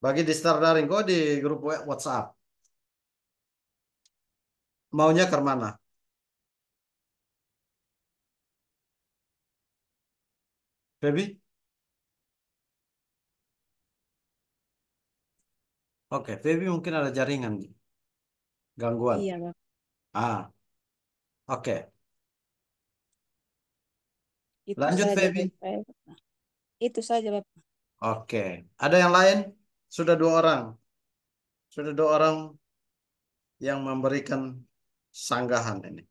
Bagi di secara daring. Kok di grup WhatsApp? Maunya ke mana? Baby? Oke, Baby mungkin ada jaringan. Gangguan. Iya, Bapak. Oke. Itu Lanjut, saja Baby. Bapak. Itu saja, Bapak. Oke. Ada yang lain? Sudah 2 orang. Sudah 2 orang yang memberikan sanggahan ini.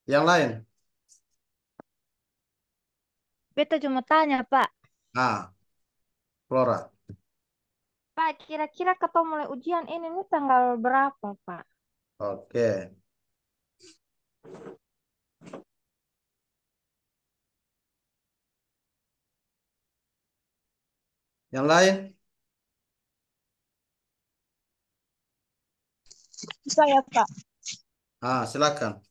Yang lain? Beta cuma tanya, Pak. Flora. Pak, kira-kira ketemu mulai ujian ini tanggal berapa, Pak? Oke. Yang lain? Saya, Pak. Silakan.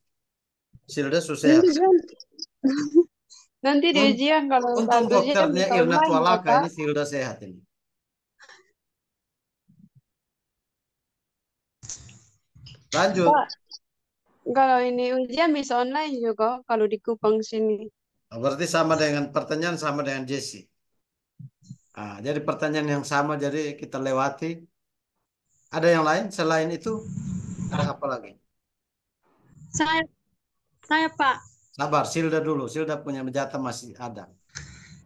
Silda susah. Nanti di ujian kalau Untung ujian dokternya bisa Irna online, Tualaka Pak. ini Silda sehat ini. Lanjut. Pak, kalau ini ujian bisa online juga kalau di Kupang sini. Berarti sama dengan pertanyaan sama dengan Jesse. Jadi pertanyaan yang sama jadi kita lewati. Ada yang lain selain itu? Ada apa lagi? Saya Pak. Sabar, Silda dulu. Silda punya jatah masih ada.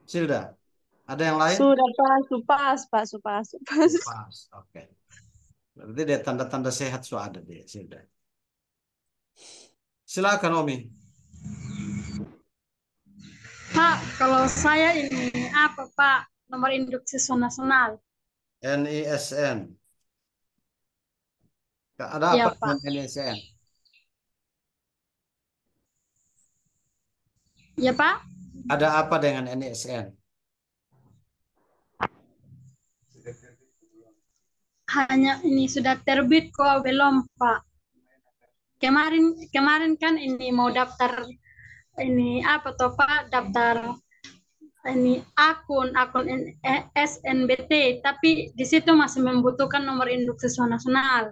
Silda, ada yang lain? Sudah Pak, supas. Pas, oke. Berarti dia tanda-tanda sehat sudah ada dia, Silda. Silakan Omi. Pak, kalau saya ini apa Pak? Nomor induk siswa nasional. NISN. Ada Ya, apa Pak. dengan NISN? Ya Pak? Ada apa dengan NISN? Hanya ini sudah terbit kok belum Pak. Kemarin kan ini mau daftar ini apa toh Pak? Daftar ini akun SNBT, tapi di situ masih membutuhkan nomor induk siswa nasional.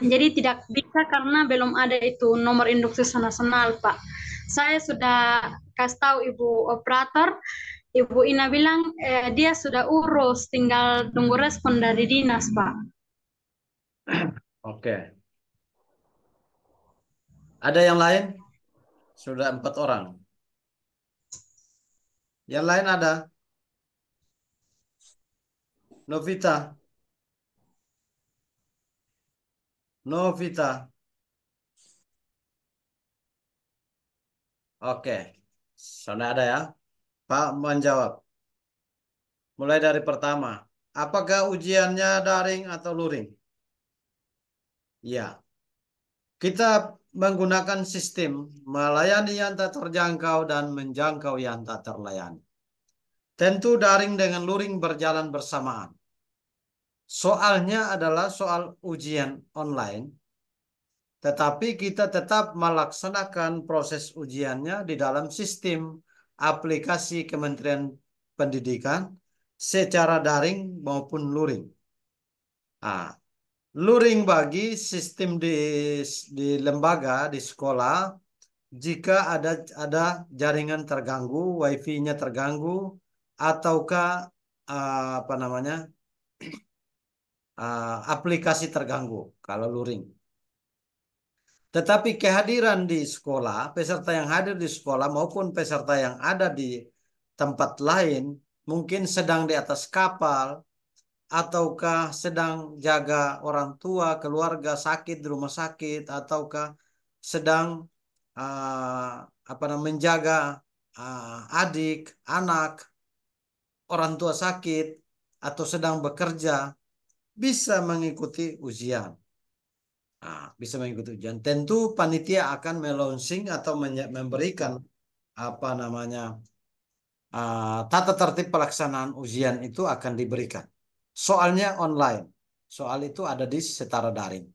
Jadi tidak bisa karena belum ada itu nomor induk siswa nasional, Pak. Saya sudah kasih tahu Ibu operator, Ibu Ina bilang dia sudah urus, tinggal tunggu respon dari dinas, Pak. Oke. Ada yang lain? Sudah 4 orang. Yang lain ada? Novita. Novita. Oke. Sudah ada ya. Pak menjawab. Mulai dari pertama. Apakah ujiannya daring atau luring? Ya. Kita menggunakan sistem melayani yang tak terjangkau dan menjangkau yang tak terlayani. Tentu daring dengan luring berjalan bersamaan. Soalnya adalah soal ujian online, tetapi kita tetap melaksanakan proses ujiannya di dalam sistem aplikasi Kementerian Pendidikan secara daring maupun luring. Ah, luring bagi sistem di lembaga, di sekolah, jika ada jaringan terganggu, wifi-nya terganggu, ataukah apa namanya aplikasi terganggu kalau luring. Tetapi kehadiran di sekolah, peserta yang hadir di sekolah maupun peserta yang ada di tempat lain, mungkin sedang di atas kapal, ataukah sedang jaga orang tua, keluarga sakit di rumah sakit, ataukah sedang apa namanya menjaga adik, anak, orang tua sakit, atau sedang bekerja, bisa mengikuti ujian. Bisa mengikuti ujian. Tentu panitia akan melaunching atau memberikan apa namanya tata tertib pelaksanaan ujian itu akan diberikan. Soalnya online, soal itu ada di setara daring.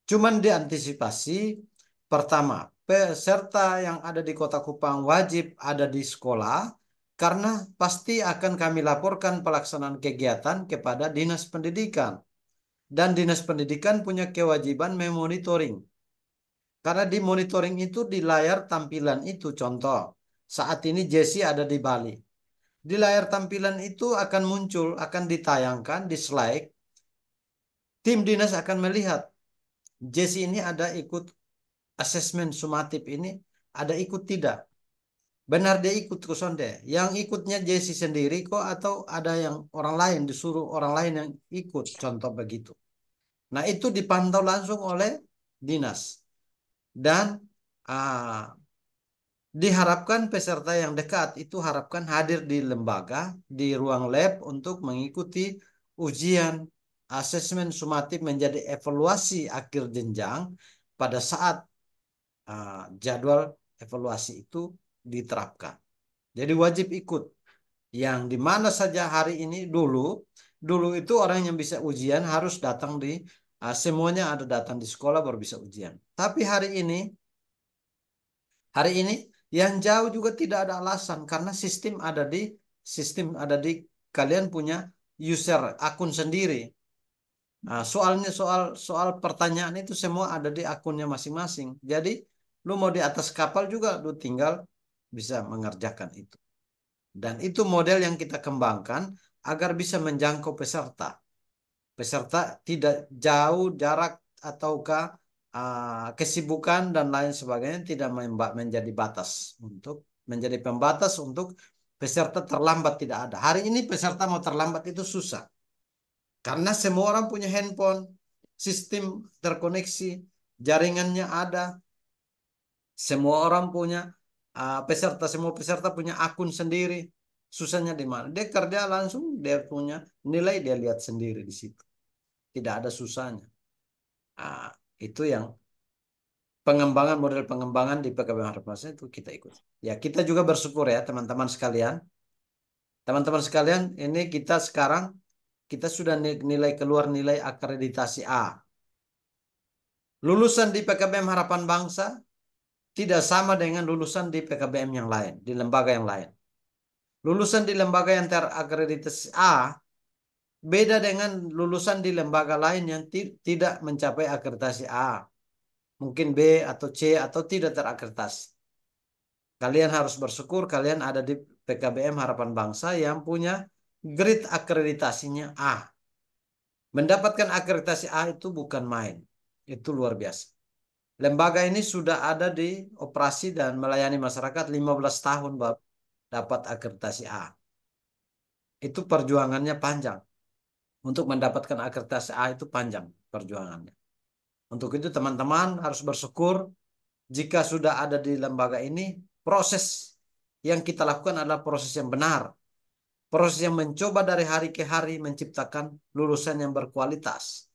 Cuman diantisipasi, pertama, peserta yang ada di Kota Kupang wajib ada di sekolah karena pasti akan kami laporkan pelaksanaan kegiatan kepada Dinas Pendidikan. Dan Dinas Pendidikan punya kewajiban memonitoring. Karena di monitoring itu di layar tampilan itu, contoh, saat ini Jesse ada di Bali. Di layar tampilan itu akan muncul, akan ditayangkan di slide. Tim dinas akan melihat Jesse ini ada ikut asesmen sumatif ini, ada ikut tidak. Benar dia ikut ke sonde. Yang ikutnya Jesse sendiri kok atau ada yang orang lain, disuruh orang lain yang ikut, contoh begitu. Nah itu dipantau langsung oleh dinas. Dan diharapkan peserta yang dekat itu harapkan hadir di lembaga, di ruang lab untuk mengikuti ujian asesmen sumatif menjadi evaluasi akhir jenjang pada saat jadwal evaluasi itu diterapkan. Jadi wajib ikut. Yang di mana saja hari ini dulu itu orang yang bisa ujian harus datang semuanya ada datang di sekolah baru bisa ujian. Tapi hari ini yang jauh juga tidak ada alasan karena sistem ada di kalian punya user akun sendiri. Nah, soalnya soal pertanyaan itu semua ada di akunnya masing-masing. Jadi lu mau di atas kapal juga lu tinggal bisa mengerjakan itu. Dan itu model yang kita kembangkan agar bisa menjangkau peserta. Peserta tidak jauh jarak ataukah kesibukan dan lain sebagainya tidak menjadi batas untuk menjadi pembatas untuk peserta terlambat tidak ada. Hari ini peserta mau terlambat itu susah. Karena semua orang punya handphone, sistem terkoneksi, jaringannya ada. Semua orang punya semua peserta punya akun sendiri. Susahnya di mana? Dia kerja langsung, dia punya nilai dia lihat sendiri di situ. Tidak ada susahnya. Itu yang model pengembangan di PKB Harapan itu kita ikut. Ya, kita juga bersyukur ya teman-teman sekalian. Teman-teman sekalian, ini kita sekarang kita sudah keluar nilai akreditasi A. Lulusan di PKBM Harapan Bangsa tidak sama dengan lulusan di PKBM yang lain, di lembaga yang lain. Lulusan di lembaga yang terakreditasi A beda dengan lulusan di lembaga lain yang tidak mencapai akreditasi A. Mungkin B atau C atau tidak terakreditasi. Kalian harus bersyukur kalian ada di PKBM Harapan Bangsa yang punya grade akreditasinya A. Mendapatkan akreditasi A itu bukan main. Itu luar biasa. Lembaga ini sudah ada di operasi dan melayani masyarakat 15 tahun, Bab, dapat akreditasi A. Itu perjuangannya panjang. Untuk mendapatkan akreditasi A itu panjang perjuangannya. Untuk itu teman-teman harus bersyukur jika sudah ada di lembaga ini, proses yang kita lakukan adalah proses yang benar. Proses yang mencoba dari hari ke hari menciptakan lulusan yang berkualitas.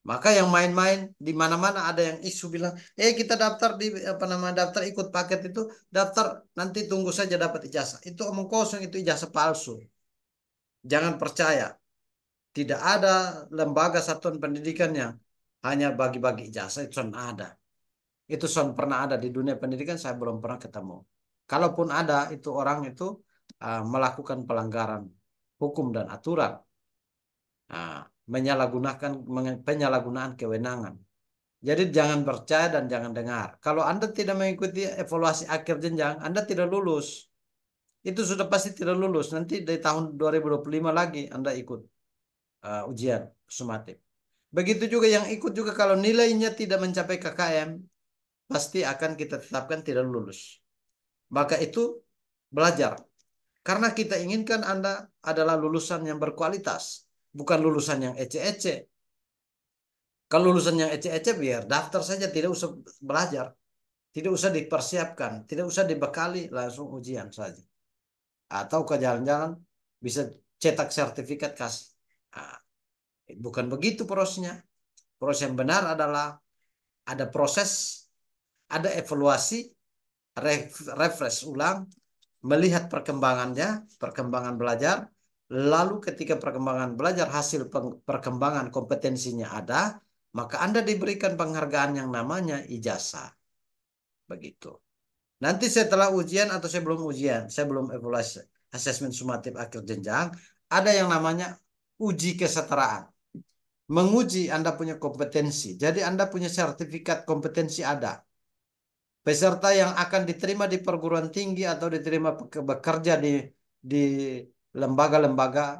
Maka yang main-main di mana-mana ada yang isu bilang, kita daftar di daftar ikut paket itu, daftar nanti tunggu saja dapat ijazah. Itu omong kosong, itu ijazah palsu. Jangan percaya. Tidak ada lembaga satuan pendidikan yang hanya bagi-bagi ijazah, itu son ada. Itu son pernah ada di dunia pendidikan, saya belum pernah ketemu. Kalaupun ada, itu orang itu melakukan pelanggaran hukum dan aturan. Menyalahgunakan penyalahgunaan kewenangan. Jadi jangan percaya dan jangan dengar. Kalau Anda tidak mengikuti evaluasi akhir jenjang, Anda tidak lulus. Itu sudah pasti tidak lulus. Nanti dari tahun 2025 lagi Anda ikut ujian sumatif. Begitu juga yang ikut juga kalau nilainya tidak mencapai KKM, pasti akan kita tetapkan tidak lulus. Maka itu belajar. Karena kita inginkan Anda adalah lulusan yang berkualitas, bukan lulusan yang ece-ece. Kalau lulusan yang ece-ece biar daftar saja, tidak usah belajar. Tidak usah dipersiapkan, tidak usah dibekali, langsung ujian saja. Atau ke jalan-jalan bisa cetak sertifikat kasih. Bukan begitu prosesnya. Proses yang benar adalah ada proses, ada evaluasi, refresh ulang, melihat perkembangannya, perkembangan belajar, lalu ketika perkembangan belajar hasil perkembangan kompetensinya ada, maka Anda diberikan penghargaan yang namanya ijazah. Begitu. Nanti setelah ujian atau sebelum ujian, saya belum evaluasi asesmen sumatif akhir jenjang, ada yang namanya uji kesetaraan. Menguji Anda punya kompetensi. Jadi Anda punya sertifikat kompetensi ada. Peserta yang akan diterima di perguruan tinggi atau diterima bekerja di lembaga-lembaga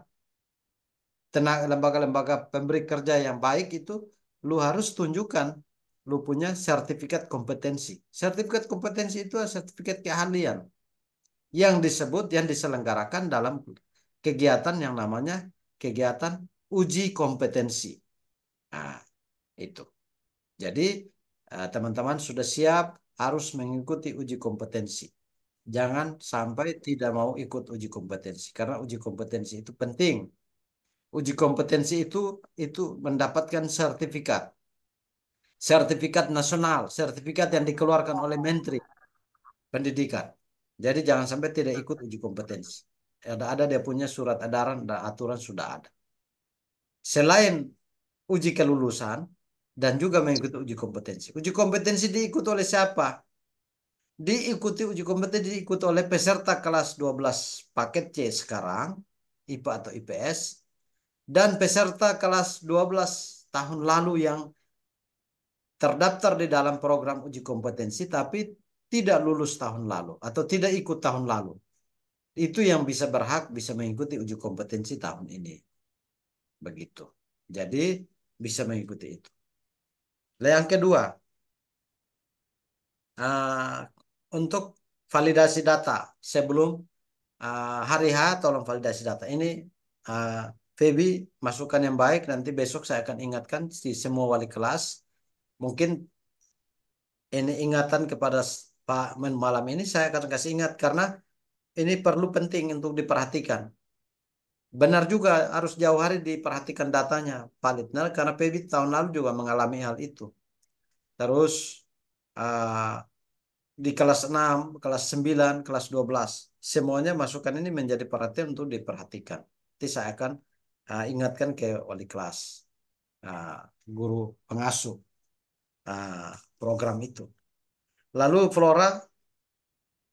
lembaga-lembaga pemberi kerja yang baik itu, lu harus tunjukkan lu punya sertifikat kompetensi. Sertifikat kompetensi itu adalah sertifikat keahlian yang diselenggarakan dalam kegiatan yang namanya kegiatan uji kompetensi. Nah, itu. Jadi teman-teman sudah siap harus mengikuti uji kompetensi. Jangan sampai tidak mau ikut uji kompetensi karena uji kompetensi itu penting. Uji kompetensi itu mendapatkan sertifikat. Sertifikat nasional, sertifikat yang dikeluarkan oleh Menteri Pendidikan. Jadi jangan sampai tidak ikut uji kompetensi. Ada dia punya surat edaran dan aturan sudah ada. Selain uji kelulusan dan juga mengikuti uji kompetensi. Uji kompetensi diikuti oleh siapa? Uji kompetensi diikuti oleh peserta kelas 12 paket C sekarang, IPA atau IPS, dan peserta kelas 12 tahun lalu yang terdaftar di dalam program uji kompetensi tapi tidak lulus tahun lalu atau tidak ikut tahun lalu. Itu yang bisa berhak bisa mengikuti uji kompetensi tahun ini. Begitu. Jadi bisa mengikuti itu. Yang kedua, untuk validasi data sebelum hari H, tolong validasi data. Ini Feby masukan yang baik. Nanti besok saya akan ingatkan di semua wali kelas. Mungkin ini ingatan kepada Pak Men malam ini saya akan kasih ingat karena ini perlu penting untuk diperhatikan. Benar juga harus jauh hari diperhatikan datanya valid. Nah, karena Feby tahun lalu juga mengalami hal itu. Terus di kelas 6, kelas 9, kelas 12. Semuanya masukan ini menjadi perhatian untuk diperhatikan. Nanti saya akan ingatkan ke wali kelas, guru pengasuh program itu. Lalu Flora,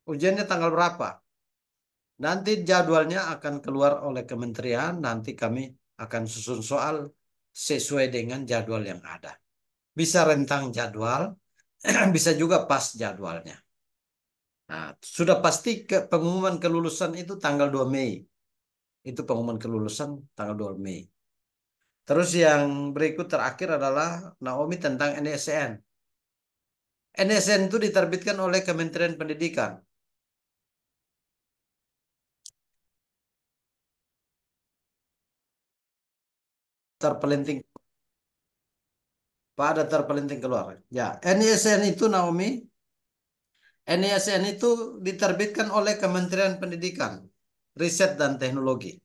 ujiannya tanggal berapa? Nanti jadwalnya akan keluar oleh kementerian, nanti kami akan susun soal sesuai dengan jadwal yang ada. Bisa rentang jadwal, bisa juga pas jadwalnya. Nah, sudah pasti pengumuman kelulusan itu tanggal 2 Mei. Itu pengumuman kelulusan tanggal 2 Mei. Terus yang berikut terakhir adalah Naomi tentang NSN. NSN itu diterbitkan oleh Kementerian Pendidikan. Terpelinting, Pak, ada terpelinting keluar. Ya, NSN itu Naomi, NSN itu diterbitkan oleh Kementerian Pendidikan, Riset dan Teknologi.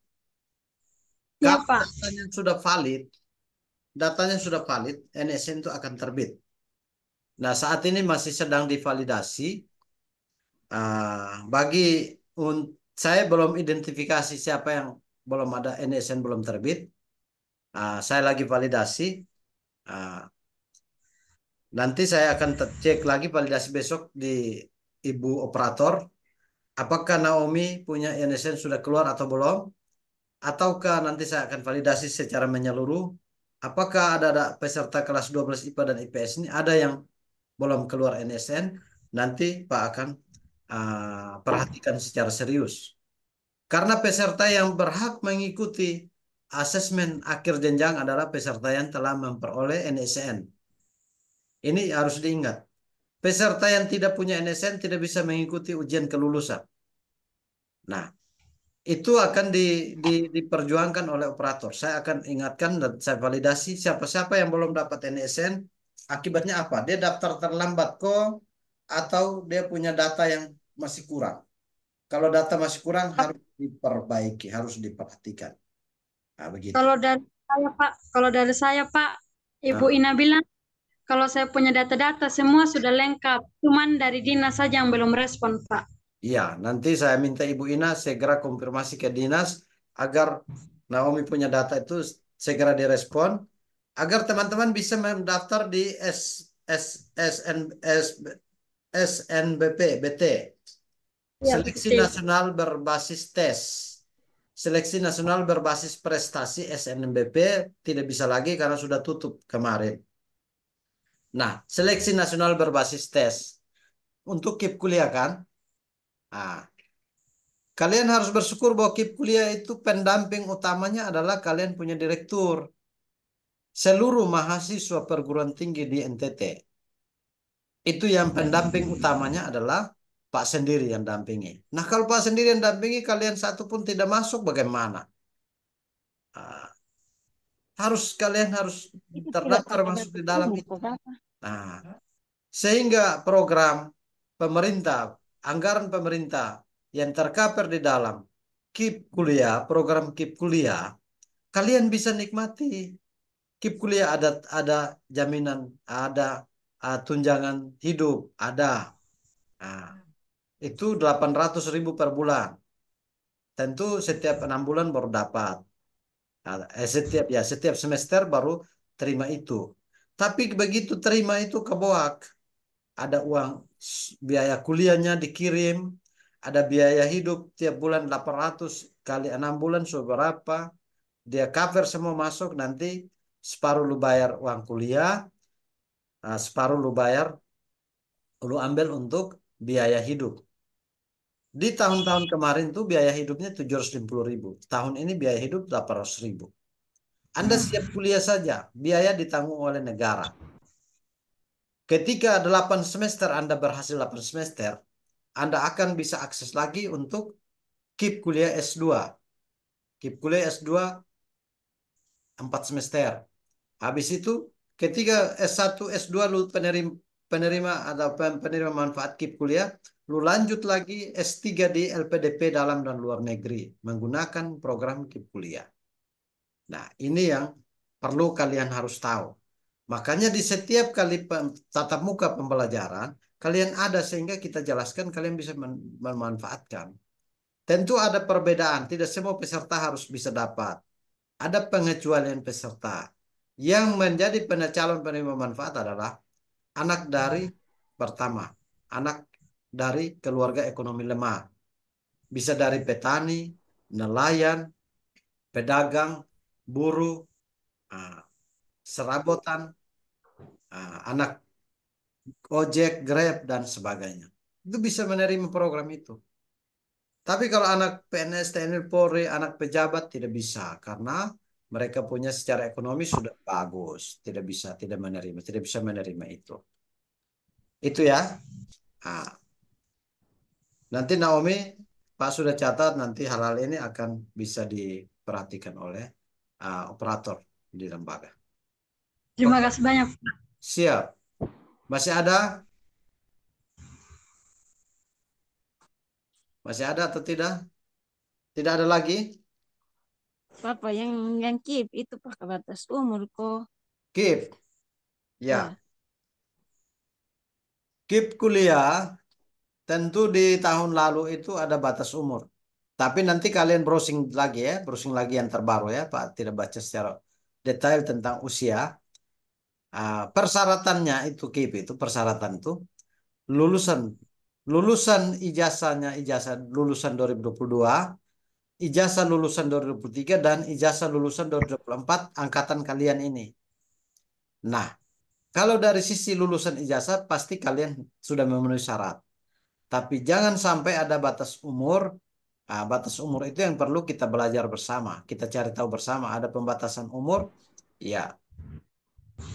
Ya, Kalau Pak. datanya sudah valid, NSN itu akan terbit. Nah, saat ini masih sedang divalidasi. Bagi saya belum identifikasi siapa yang belum ada NSN belum terbit. Saya lagi validasi. Nanti saya akan cek lagi validasi besok di Ibu Operator. Apakah Naomi punya NSN sudah keluar atau belum? Ataukah nanti saya akan validasi secara menyeluruh. Apakah ada peserta kelas 12 IPA dan IPS ini ada yang belum keluar NSN? Nanti Pak akan perhatikan secara serius. Karena peserta yang berhak mengikuti asesmen akhir jenjang adalah peserta yang telah memperoleh NSN. Ini harus diingat. Peserta yang tidak punya NSN tidak bisa mengikuti ujian kelulusan. Nah, itu akan diperjuangkan oleh operator. Saya akan ingatkan dan saya validasi siapa-siapa yang belum dapat NSN. Akibatnya apa? Dia daftar terlambat kok atau dia punya data yang masih kurang. Kalau data masih kurang harus diperbaiki, harus diperhatikan. Nah, begitu. Kalau dari saya, Pak, Ibu Ina bilang kalau saya punya data-data semua sudah lengkap, cuman dari dinas saja yang belum respon, Pak. Iya, nanti saya minta Ibu Ina segera konfirmasi ke dinas agar Naomi punya data itu segera direspon, agar teman-teman bisa mendaftar di SNBP, BT, Seleksi Nasional Berbasis Tes. Seleksi Nasional Berbasis Prestasi SNBP tidak bisa lagi karena sudah tutup kemarin. Nah, Seleksi Nasional Berbasis Tes. Untuk KIP kuliah kan? Nah, kalian harus bersyukur bahwa KIP kuliah itu pendamping utamanya adalah kalian punya direktur. Seluruh mahasiswa perguruan tinggi di NTT. Itu yang pendamping utamanya adalah Pak sendiri yang dampingi. Nah, kalau Pak sendiri yang dampingi, kalian satu pun tidak masuk, bagaimana? Kalian harus terdaftar masuk di dalam itu. Nah, sehingga program pemerintah, anggaran pemerintah yang tercover di dalam KIP kuliah, program KIP kuliah, kalian bisa nikmati. KIP kuliah ada jaminan, ada tunjangan hidup, ada. Nah, itu 800.000 per bulan. Tentu setiap 6 bulan baru dapat. Setiap semester baru terima itu. Tapi begitu terima itu keboak. Ada uang biaya kuliahnya dikirim, ada biaya hidup tiap bulan 800 kali 6 bulan seberapa. Dia cover semua masuk, nanti separuh lu bayar uang kuliah, separuh lu ambil untuk biaya hidup. Di tahun-tahun kemarin tuh biaya hidupnya 750.000. Tahun ini biaya hidup 800.000. Anda siap kuliah saja, biaya ditanggung oleh negara. Ketika 8 semester Anda berhasil 8 semester, Anda akan bisa akses lagi untuk KIP kuliah S2. KIP kuliah S2 4 semester. Habis itu ketika S1, S2 lu penerima atau penerima manfaat KIP kuliah, lu lanjut lagi S3 di LPDP dalam dan luar negeri menggunakan program KIP kuliah. Nah, ini yang perlu kalian harus tahu. Makanya di setiap kali tatap muka pembelajaran, kalian ada sehingga kita jelaskan kalian bisa memanfaatkan. Tentu ada perbedaan, tidak semua peserta harus bisa dapat. Ada pengecualian peserta. Yang menjadi calon penerima manfaat adalah anak dari pertama, anak dari keluarga ekonomi lemah. Bisa dari petani, nelayan, pedagang, buruh, serabotan, anak ojek, Grab, dan sebagainya. Itu bisa menerima program itu. Tapi kalau anak PNS, TNI, Polri, anak pejabat tidak bisa. Karena mereka punya secara ekonomi sudah bagus, tidak bisa menerima itu. Itu ya. Nah, nanti Naomi, Pak sudah catat, nanti hal-hal ini akan bisa diperhatikan oleh operator di lembaga. Terima Oke, kasih banyak. siap. Masih ada? Masih ada atau tidak? Tidak ada lagi? Papa yang keep itu pakai batas umur kok. Keep. Ya. Ya. Keep kuliah tentu di tahun lalu itu ada batas umur. Tapi nanti kalian browsing lagi ya, browsing lagi yang terbaru ya, Pak. Tidak baca secara detail tentang usia. Persyaratannya itu KIP itu persyaratan itu lulusan lulusan ijazah lulusan 2022, ijazah lulusan 2023 dan ijazah lulusan 2024 angkatan kalian ini. Nah, kalau dari sisi lulusan ijazah pasti kalian sudah memenuhi syarat. Tapi jangan sampai ada batas umur. Batas umur itu yang perlu kita belajar bersama. Kita cari tahu bersama. Ada pembatasan umur, ya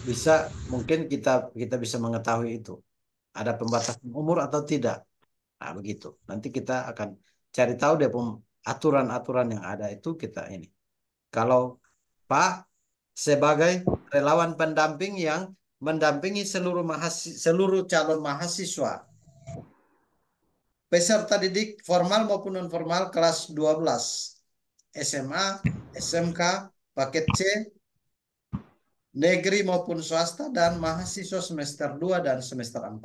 bisa mungkin kita bisa mengetahui itu. Ada pembatasan umur atau tidak. Nah, begitu. Nanti kita akan cari tahu deh aturan-aturan yang ada itu kita ini. Kalau Pak sebagai relawan pendamping yang mendampingi seluruh calon mahasiswa peserta didik formal maupun non formal kelas 12 SMA, SMK, paket C, negeri maupun swasta dan mahasiswa semester 2 dan semester 4.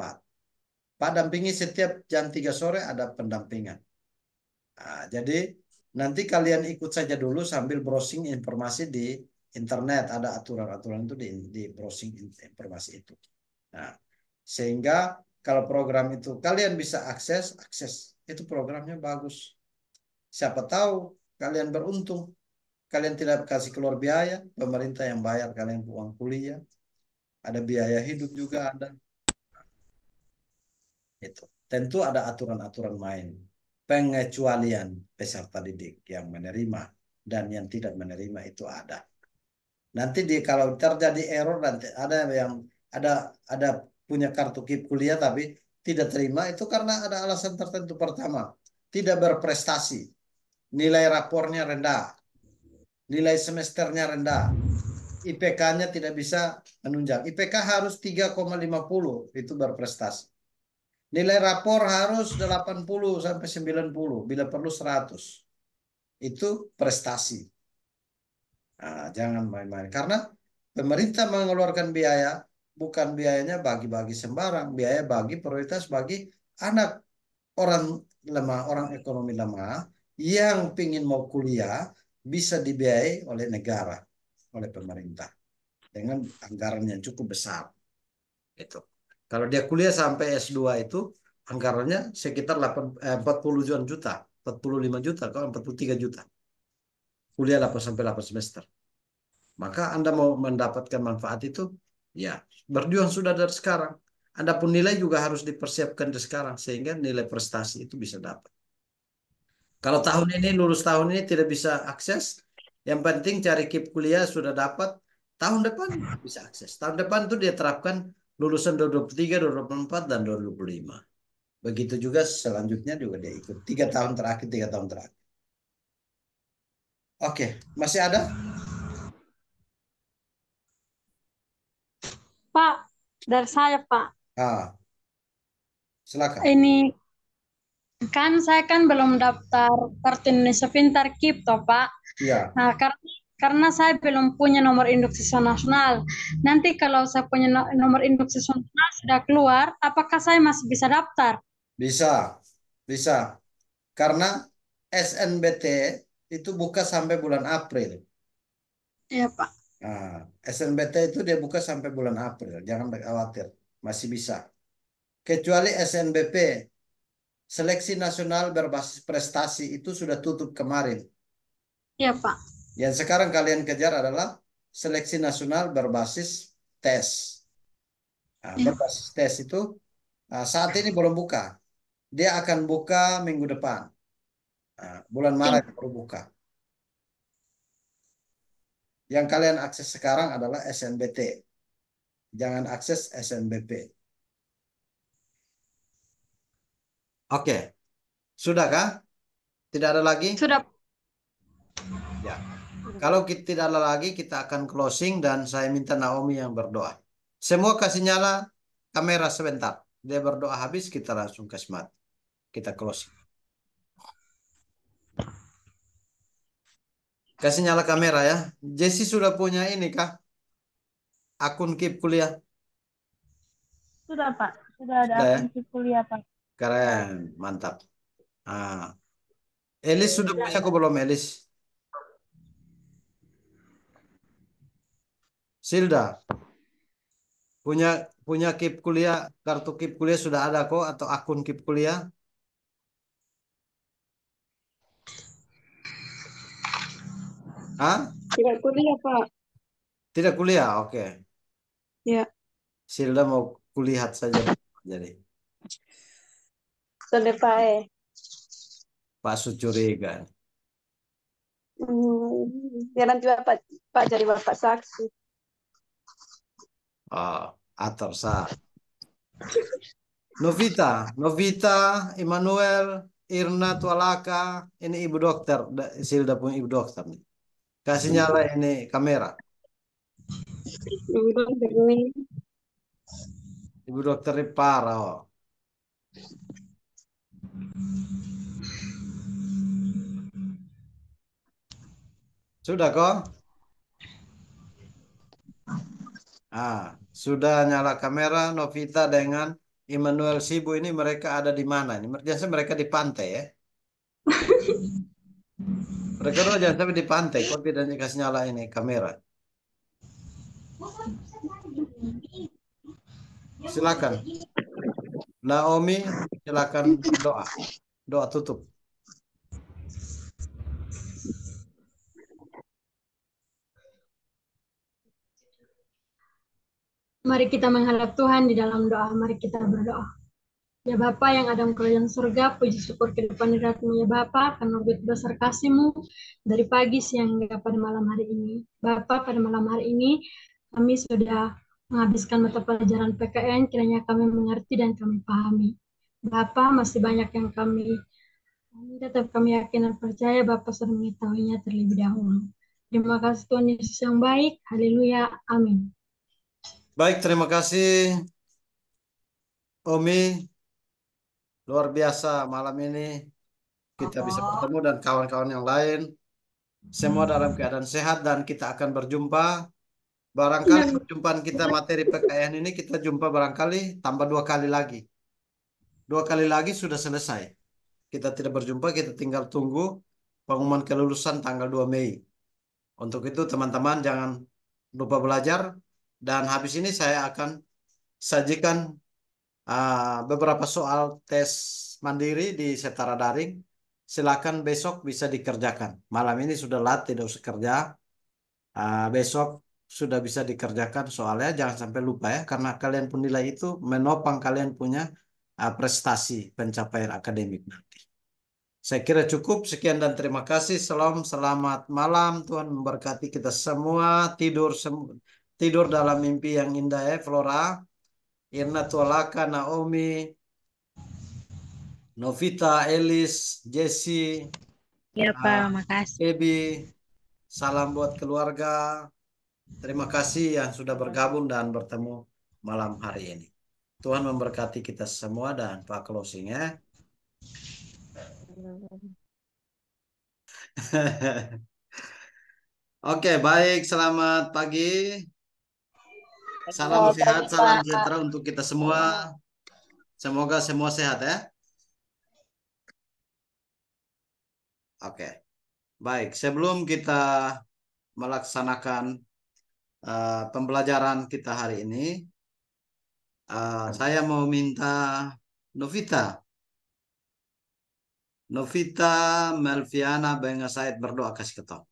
Pak dampingi setiap jam 3 sore ada pendampingan. Jadi nanti kalian ikut saja dulu sambil browsing informasi di internet. Ada aturan-aturan itu di browsing informasi itu. Nah, sehingga kalau program itu kalian bisa akses itu programnya bagus. Siapa tahu kalian beruntung. Kalian tidak kasih keluar biaya, pemerintah yang bayar kalian uang kuliah. Ada biaya hidup juga ada. Itu. Tentu ada aturan-aturan main. Pengecualian peserta didik yang menerima dan yang tidak menerima itu ada. Nanti kalau terjadi error nanti ada yang ada punya kartu KIP kuliah tapi tidak terima itu karena ada alasan tertentu. Pertama, tidak berprestasi. Nilai rapornya rendah. Nilai semesternya rendah. IPK-nya tidak bisa menunjang. IPK harus 3,50 itu berprestasi. Nilai rapor harus 80 sampai 90, bila perlu 100. Itu prestasi. Nah, jangan main-main. Karena pemerintah mengeluarkan biaya, bukan biayanya bagi-bagi sembarang. Biaya bagi prioritas bagi anak orang lemah, orang ekonomi lemah, yang ingin mau kuliah, bisa dibiayai oleh negara, oleh pemerintah. Dengan anggaran yang cukup besar. Itu. Kalau dia kuliah sampai S2 itu, anggarannya sekitar 40 juta, 45 juta, kalau 43 juta. Kuliah 8 sampai 8 semester. Maka Anda mau mendapatkan manfaat itu, ya berjuang sudah dari sekarang. Adapun nilai juga harus dipersiapkan dari sekarang, sehingga nilai prestasi itu bisa dapat. Kalau tahun ini, lulus tahun ini tidak bisa akses, yang penting cari KIP kuliah sudah dapat, tahun depan bisa akses. Tahun depan itu dia terapkan lulusan 2023, 2024, dan 2025. Begitu juga selanjutnya juga dia ikut. 3 tahun terakhir, 3 tahun terakhir. Oke, masih ada? Pak, dari saya Pak. Silakan. Ini kan saya kan belum daftar Kartu Indonesia Pintar KIP toh Pak. Iya. Nah, karena saya belum punya nomor induk siswa nasional. Nanti kalau saya punya nomor induk siswa nasional sudah keluar, apakah saya masih bisa daftar? Bisa, bisa. Karena SNBT itu buka sampai bulan April. Iya Pak. Nah, SNBT itu dia buka sampai bulan April. Jangan khawatir, masih bisa. Kecuali SNBP, Seleksi Nasional Berbasis Prestasi itu sudah tutup kemarin. Iya Pak. Yang sekarang kalian kejar adalah Seleksi Nasional Berbasis Tes. Nah, berbasis tes itu saat ini belum buka. Dia akan buka minggu depan. Bulan Maret baru buka. Yang kalian akses sekarang adalah SNBT. Jangan akses SNBP. Oke, sudahkah? Tidak ada lagi? Sudah. Ya. Kalau kita tidak ada lagi, kita akan closing dan saya minta Naomi yang berdoa. Semua kasih nyala kamera sebentar. Dia berdoa habis, kita langsung kasih mati. Kita closing. Kasih nyala kamera ya. Jesse sudah punya ini kah? Akun Keep Kuliah? Sudah, Pak. Sudah ada Sudah ya? akun kuliah, Pak. Keren, mantap. Ah. Elis sudah punya kok belum Elis? Silda punya punya Keep Kuliah, kartu Keep Kuliah sudah ada kok atau akun Keep Kuliah? Hah? Tidak kuliah, Pak. Tidak kuliah, oke. Ya, Silda mau kulihat saja jadi. sudah, Pak. Pak Su curiga. Ya nanti Pak jadi Bapak saksi. Oh, ator sah. Novita, Immanuel, Irna Tualaka, ini ibu dokter, Silda punya ibu dokter nih. Kasih nyala ini kamera. Ibu dokter ini parah. Oh. Sudah kok? Ah, sudah nyala kamera. Novita dengan Immanuel Sibu ini mereka ada di mana? Ini biasanya mereka di pantai ya. Mereka dua jangan sampai di pantai. Kok tidak dikasih nyala ini kamera? Silakan. Naomi, silakan berdoa. Doa tutup. Mari kita menghadap Tuhan di dalam doa. Mari kita berdoa. Ya Bapa yang ada di kerajaan surga, puji syukur ke depan hadirat-Mu ya Bapa, karena begitu besar kasih-Mu dari pagi, siang, hingga pada malam hari ini. Bapa, pada malam hari ini kami sudah menghabiskan mata pelajaran PKN, kiranya kami mengerti dan kami pahami. Bapa, masih banyak yang kami tetap kami yakin dan percaya Bapa sudah mengetahuinya terlebih dahulu. Terima kasih Tuhan Yesus yang baik. Haleluya. Amin. Baik, terima kasih Omi. Luar biasa malam ini kita bisa bertemu dan kawan-kawan yang lain. Semua dalam keadaan sehat dan kita akan berjumpa. Barangkali perjumpaan kita materi PKN ini kita jumpa barangkali tambah 2 kali lagi. 2 kali lagi sudah selesai. Kita tidak berjumpa, kita tinggal tunggu pengumuman kelulusan tanggal 2 Mei. Untuk itu teman-teman jangan lupa belajar. Dan habis ini saya akan sajikan beberapa soal tes mandiri di setara daring. Silakan besok bisa dikerjakan. Malam ini sudah lat, tidak usah kerja. Besok sudah bisa dikerjakan soalnya. Jangan sampai lupa ya, karena kalian pun nilai itu menopang kalian punya prestasi pencapaian akademik nanti. Saya kira cukup. Sekian dan terima kasih. Selamat malam. Tuhan memberkati kita semua. Tidur dalam mimpi yang indah ya, Flora. Irna Tualaka, Naomi, Novita, Elis, Jesse, Ya, Pak. uh, Makasih. Ebi. Salam buat keluarga. Terima kasih yang sudah bergabung dan bertemu malam hari ini. Tuhan memberkati kita semua dan Pak closing ya. Oke, baik. Selamat pagi. Salam sehat, salam sejahtera untuk kita semua. Semoga semua sehat ya. Oke, baik. Sebelum kita melaksanakan pembelajaran kita hari ini, saya mau minta Novita, Melviana, Benga Said berdoa kasih ketop.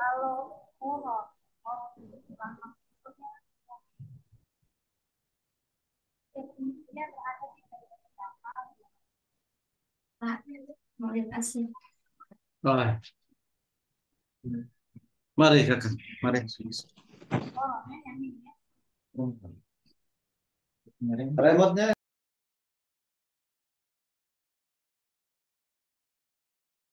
Kalau urut, bukan maksudnya definisinya berada di bagian pertama. Nah, mau dikasih. Oh, mari kakak, mari. Oh, yang ini ya. Remote-nya